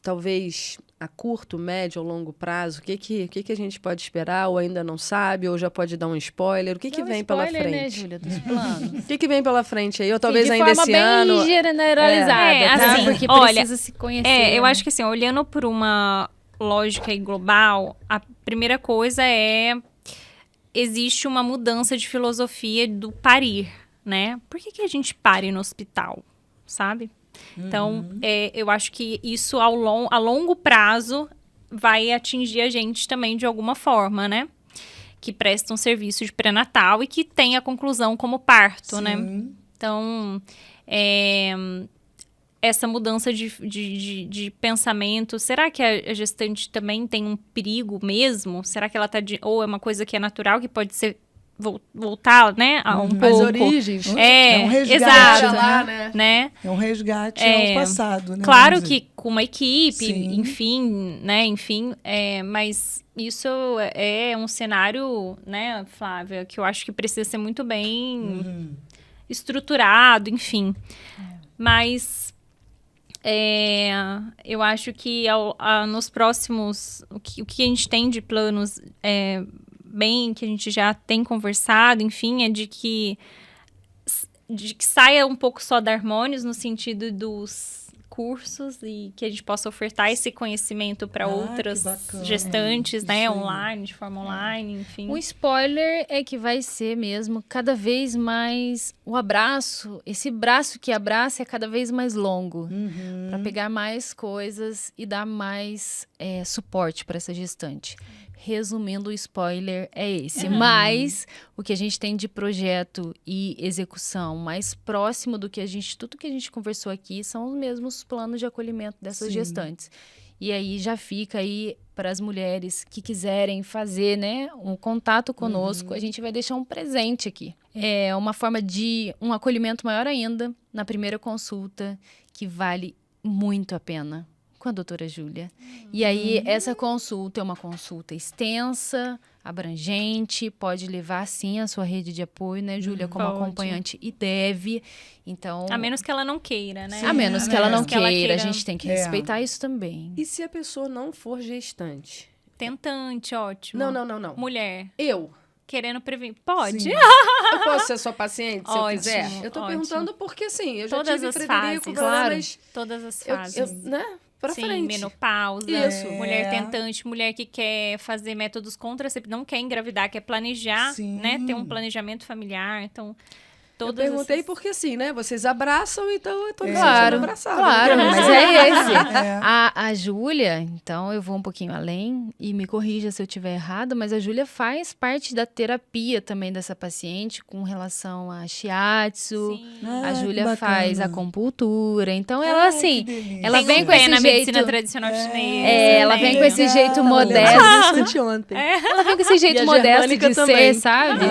talvez a curto, médio ou longo prazo, o que a gente pode esperar, ou ainda não sabe, ou já pode dar um spoiler? O que vem pela frente? Né, Júlia, dos planos. O que vem pela frente aí? Ou talvez ainda esse bem ano... bem generalizada, tá? assim, Porque olha, precisa se conhecer. eu acho que assim, olhando por uma lógica aí global, a primeira coisa existe uma mudança de filosofia do parir, né? Por que a gente pare no hospital, sabe? Então, eu acho que isso a longo prazo vai atingir a gente também de alguma forma, né? Que presta um serviço de pré-natal e que tem a conclusão como parto, né? Então, essa mudança de pensamento, será que a gestante também tem um perigo mesmo? Será que ela ou é uma coisa que é natural, que pode ser voltar, né, a um pouco. As origens. É um resgate, exato, né? É um resgate ao passado, né? Claro que com uma equipe, Sim. enfim, mas isso é um cenário, né, Flávia, que eu acho que precisa ser muito bem estruturado, enfim. Mas eu acho que nos próximos, o que a gente tem de planos que a gente já tem conversado, enfim, é de que saia um pouco só da Harmonious no sentido dos cursos e que a gente possa ofertar esse conhecimento para outras gestantes, né, online, de forma online, enfim. O spoiler é que vai ser mesmo cada vez mais o abraço, esse braço que abraça é cada vez mais longo, para pegar mais coisas e dar mais suporte para essa gestante. Resumindo, o spoiler é esse. Mas o que a gente tem de projeto e execução mais próximo do que tudo que a gente conversou aqui são os mesmos planos de acolhimento dessas gestantes. E aí já fica aí para as mulheres que quiserem fazer, né, um contato conosco, a gente vai deixar um presente aqui. É uma forma de um acolhimento maior ainda na primeira consulta, que vale muito a pena. Com a doutora Júlia. E aí, essa consulta é uma consulta extensa, abrangente, pode levar, sim, a sua rede de apoio, né, Júlia, como acompanhante, e deve. Então... A menos que ela não queira, né? A menos que ela não queira, a gente tem que respeitar isso também. E se a pessoa não for gestante? Tentante, ótimo. Não. Mulher. Eu? Querendo prevenir. Pode. Eu posso ser sua paciente, se eu quiser? Eu tô perguntando porque, assim, eu já tive Frederico, fases, todas as fases. Né? Pra frente. Menopausa, Isso. Mulher tentante, mulher que quer fazer métodos contraceptivos, não quer engravidar, quer planejar, né? Ter um planejamento familiar, então... Eu perguntei porque, assim, né? Vocês abraçam, então eu tô me sentindo abraçada. Claro, mas é esse. A Júlia, então eu vou um pouquinho além e me corrija se eu estiver errada, mas a Júlia faz parte da terapia também dessa paciente com relação a shiatsu. A Júlia faz acupuntura. Então ela, assim, ela vem com esse na jeito... medicina tradicional chinesa. Ela vem com esse jeito modesto. Ontem. Ela vem com esse jeito modesto de ser, sabe?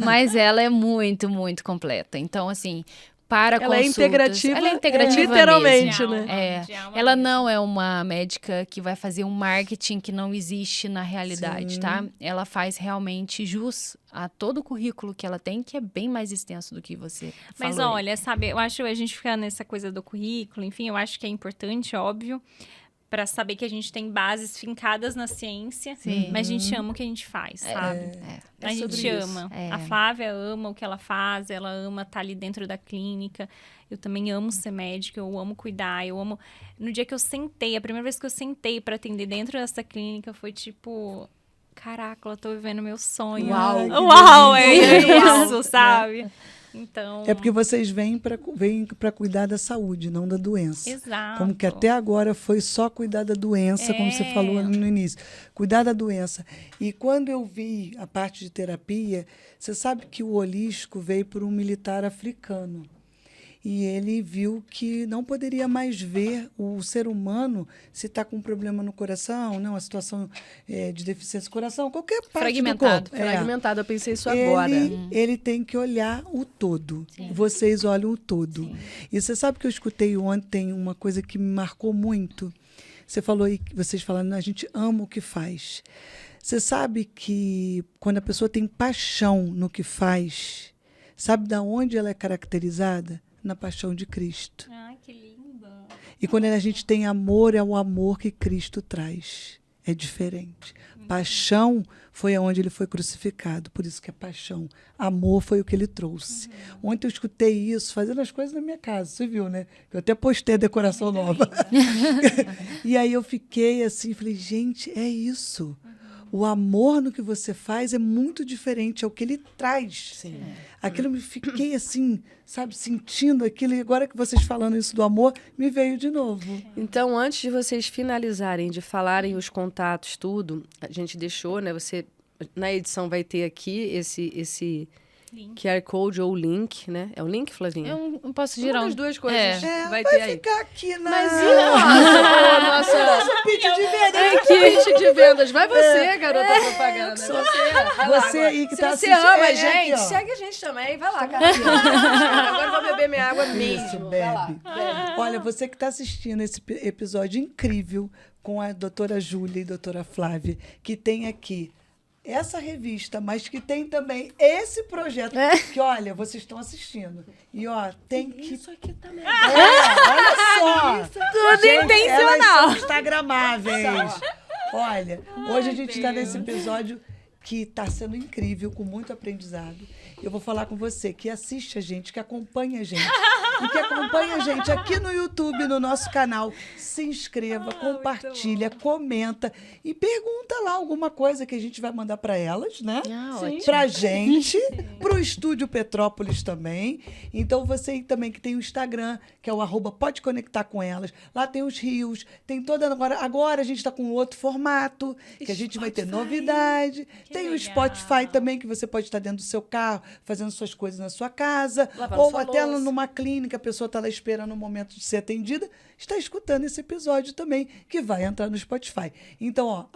Mas ela é muito, muito completa. Então, assim, para ela é integrativa. Ela é integrativa literalmente, mesmo. né? Ela não é uma médica que vai fazer um marketing que não existe na realidade, tá? Ela faz realmente jus a todo o currículo que ela tem, que é bem mais extenso do que você Mas falou. Olha, sabe, eu acho que a gente fica nessa coisa do currículo, enfim, eu acho que é importante, óbvio, para saber que a gente tem bases fincadas na ciência, mas a gente ama o que a gente faz, sabe? A gente ama. A Flávia ama o que ela faz, ela ama estar ali dentro da clínica. Eu também amo ser médica, eu amo cuidar, eu amo... No dia que eu sentei, a primeira vez que eu sentei para atender dentro dessa clínica foi tipo... Caraca, eu tô vivendo meu sonho. Uau, é isso, sabe? Então... É porque vocês vêm para cuidar da saúde, não da doença. Exato. Como que até agora foi só cuidar da doença, como você falou ali no início. Cuidar da doença. E quando eu vi a parte de terapia, você sabe que o holístico veio por um militar africano. e ele viu que não poderia mais ver o ser humano se está com um problema no coração, uma situação de deficiência do coração, qualquer parte Fragmentado. do corpo. Fragmentado, eu pensei isso agora. Ele tem que olhar o todo. Sim. Vocês olham o todo. Sim. E você sabe que eu escutei ontem uma coisa que me marcou muito. Você falou aí, vocês falando, a gente ama o que faz. Você sabe que quando a pessoa tem paixão no que faz, sabe de onde ela é caracterizada? Na paixão de Cristo. Ai, que lindo. E quando a gente tem amor, é o amor que Cristo traz. É diferente. Paixão foi aonde ele foi crucificado, por isso que é paixão. Amor foi o que ele trouxe. Ontem eu escutei isso fazendo as coisas na minha casa, você viu, né? Eu até postei a decoração nova. E aí eu fiquei assim, falei, gente, é isso. O amor no que você faz é muito diferente, é o que ele traz. Sim. Aquilo me fiquei assim, sabe, sentindo aquilo. E agora que vocês falando isso do amor, me veio de novo. Então, antes de vocês finalizarem, de falarem os contatos, tudo, a gente deixou, né? Você, na edição, vai ter aqui esse Link. QR Code ou link, né? É o link, Flavinha? Eu não posso Uma girar das duas coisas vai Vai ter aí. ficar aqui na... Mas e nossa, Nosso pitch de venda. é que pitch de vendas. Vai você, garota propaganda. Você, vai lá Você agora. aí que Se tá você assistindo, ama a aqui, gente, ó. segue a gente também. Vai lá, cara. Agora eu vou beber minha água mesmo. Isso, Vai lá. bebe. Olha, você que está assistindo esse episódio incrível com a doutora Júlia e doutora Flávia, que tem aqui essa revista, mas que tem também esse projeto, que, olha, vocês estão assistindo. E, ó, tem que... Isso aqui também. olha só! Tudo Gente, intencional. Elas são instagramáveis. Olha, hoje a gente está nesse episódio que está sendo incrível, com muito aprendizado. Eu vou falar com você que assiste a gente, que acompanha a gente. E que acompanha a gente aqui no YouTube, no nosso canal. Se inscreva, compartilha, comenta e pergunta lá alguma coisa que a gente vai mandar para elas, né? ótimo. Pra gente, pro Estúdio Petrópolis também. Então, você também que tem o Instagram, que é o @pode conectar com elas. Lá tem os rios, tem toda... Agora a gente está com outro formato, que a gente vai ter novidade. Tem o legal. Spotify também, que você pode estar dentro do seu carro, fazendo suas coisas na sua casa. Lavando Ou sua até louça. numa clínica, a pessoa está lá esperando o momento de ser atendida, está escutando esse episódio também, que vai entrar no Spotify. Então, ó,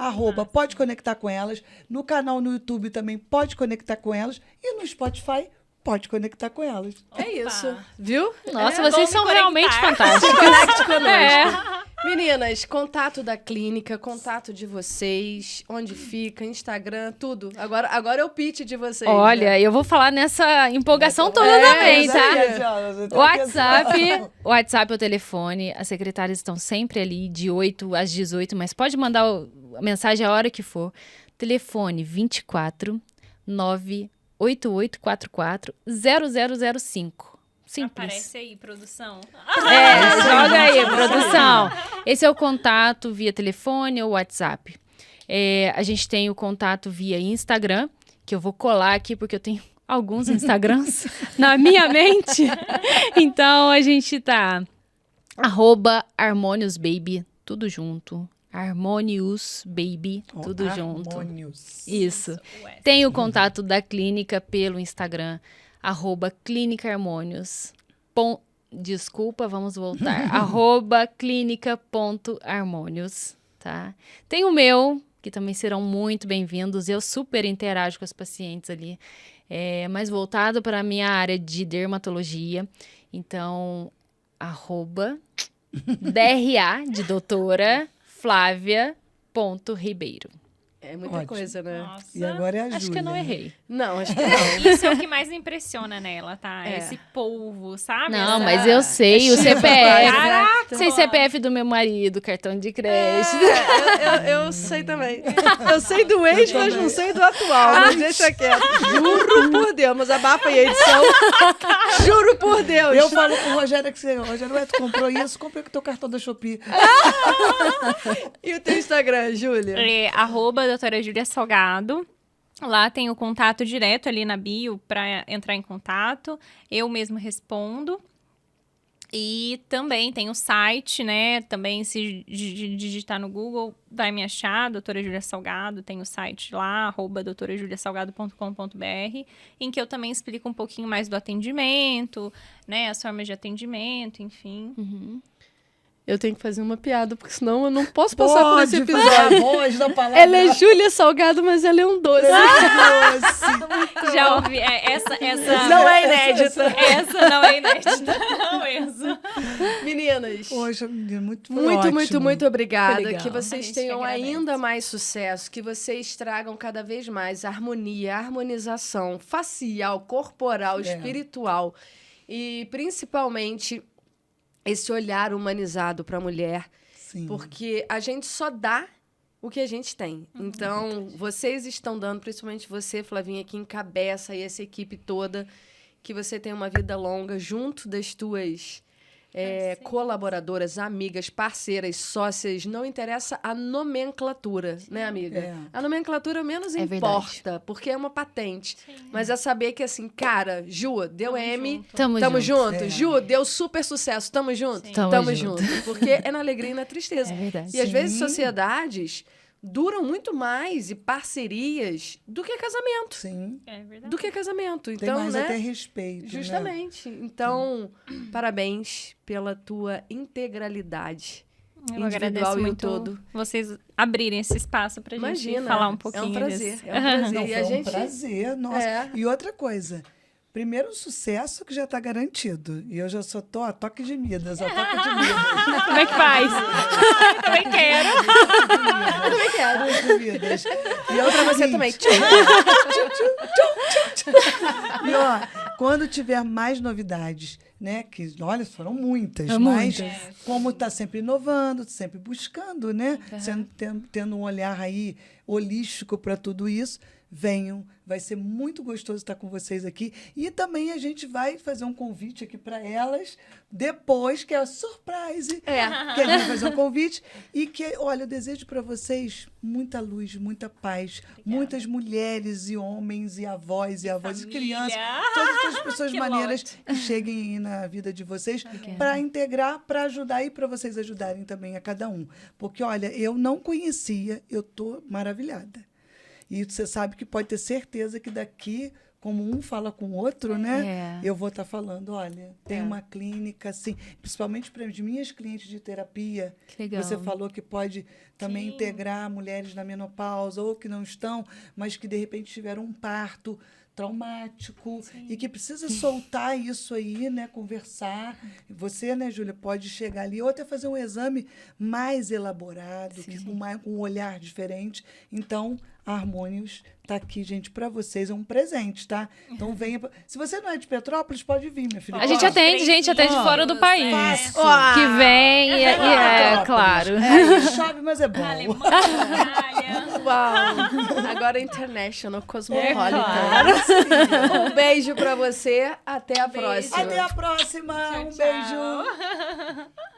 @pode conectar com elas, no canal no YouTube também pode conectar com elas, e no Spotify pode conectar com elas. É isso, viu? Nossa, É, vocês vamos são me realmente conectar. fantásticos. Conecte conosco. Meninas, contato da clínica, contato de vocês, onde fica, Instagram, tudo. Agora é o pitch de vocês. Olha, né? eu vou falar nessa empolgação toda também, tá? WhatsApp ou telefone, as secretárias estão sempre ali de 8 às 18, mas pode mandar a mensagem a hora que for. Telefone 24 98844 0005. Simples. Aparece aí, produção. Joga aí, produção. Esse é o contato via telefone ou WhatsApp. A gente tem o contato via Instagram, que eu vou colar aqui porque eu tenho alguns Instagrams na minha mente. Então, a gente tá @harmoniusbaby, tudo junto. Harmonious Baby, tudo junto. Harmonious. Isso. Tem o contato da clínica pelo Instagram, @Clínica Harmonious. Desculpa, vamos voltar. @clínica.harmonious, tá? Tem o meu, que também serão muito bem-vindos. Eu super interajo com as pacientes ali. Mais voltado para a minha área de dermatologia. Então, @DRA de doutora Flávia.Ribeiro. É muita Ótimo. coisa, né? Nossa. E agora é a Acho Júlia. que eu não errei. Não, acho que não. Isso é o que mais impressiona nela, tá? É. Esse polvo, sabe? Não, Essa- mas eu sei o CPF. Caraca! Sei CPF do meu marido, cartão de crédito. Eu sei também. Eu sei do ex, mas não sei do atual. Mas deixa quieto. Juro por Deus, mas abafa aí a edição. Juro por Deus. Eu falo com o Rogério que Rogério, ué, tu comprou isso? Comprei com o teu cartão da Shopee. E o teu Instagram, Júlia? Doutora Júlia Salgado. Lá tem o contato direto ali na bio para entrar em contato. Eu mesmo respondo. E também tem o site, né? Também, se digitar no Google, vai me achar, doutora Júlia Salgado. Tem o site lá, @doutorajuliasalgado.com.br, em que eu também explico um pouquinho mais do atendimento, né? As formas de atendimento, enfim. Eu tenho que fazer uma piada, porque senão eu não posso passar por esse Pode episódio. fazer a voz da palavra. Ela é Júlia Salgado, mas ela é um doce. Já ouvi. Essa Não é inédita. Essa não é inédita. Não mesmo. Meninas, Poxa, menina, muito muito obrigada. Foi legal. Que A vocês gente tenham que agradece. ainda mais sucesso, que vocês tragam cada vez mais harmonia, harmonização facial, corporal, espiritual e principalmente esse olhar humanizado para a mulher, Sim. porque a gente só dá o que a gente tem. Então, vocês estão dando, principalmente você, Flavinha, que encabeça aí essa equipe toda, que você tenha uma vida longa junto das tuas colaboradoras, amigas, parceiras, sócias, não interessa a nomenclatura, né, amiga? É. A nomenclatura menos É importa, porque é uma patente. Mas é saber que, assim, cara, Ju, deu M, Tamo tamo junto. junto. É. Ju, deu super sucesso, tamo junto? Sim. Tamo junto. junto. Porque é na alegria e na tristeza. É verdade. E às vezes Sim. sociedades duram muito mais e parcerias do que casamento. Sim. É verdade. Do que casamento. Tem Então, mais né? até respeito, né? Justamente. Então, parabéns pela tua integralidade. Eu individual agradeço e o muito todo. vocês abrirem esse espaço pra gente Imagina. falar um pouquinho É um prazer. disso. É um prazer. Não, E foi a um gente... prazer, nossa. É. E outra coisa, primeiro sucesso que já está garantido. E eu já só tô a toque de Midas, a toque de Midas. Como é que faz? Eu também quero. Eu também quero. De Midas. E outra Pra você seguinte, também. E ó, quando tiver mais novidades, né? Que, olha, foram muitas, É mas muitas. como está sempre inovando, sempre buscando, né? Tendo um olhar aí holístico para tudo isso, venham. Vai ser muito gostoso estar com vocês aqui. E também a gente vai fazer um convite aqui para elas depois, que é a surprise. Que a gente vai fazer um convite. E que, olha, eu desejo para vocês muita luz, muita paz, muitas mulheres e homens e avós e avós e crianças, todas as pessoas Que maneiras que cheguem aí na vida de vocês para integrar, para ajudar e para vocês ajudarem também a cada um. Porque, olha, eu não conhecia, eu tô maravilhada. E você sabe que pode ter certeza que daqui, como um fala com o outro, né? Eu vou estar falando, olha, tem uma clínica, assim, principalmente para as minhas clientes de terapia. Que legal. Você falou que pode também integrar mulheres na menopausa ou que não estão, mas que de repente tiveram um parto traumático e que precisa soltar isso aí, né? Conversar. Você, né, Júlia, pode chegar ali ou até fazer um exame mais elaborado, que com um olhar diferente. Então, a Harmônios está aqui, gente, para vocês. É um presente, tá? Então, venha. Se você não é de Petrópolis, pode vir, minha filha. A gente atende gente até de fora do país. Fácil. Que vem e é claro. É, chove, mas é bom. Alemanha. Uau! Agora é International Cosmopolitan. claro. Um beijo pra você. Até a próxima. Até a próxima. Um Tchau. beijo.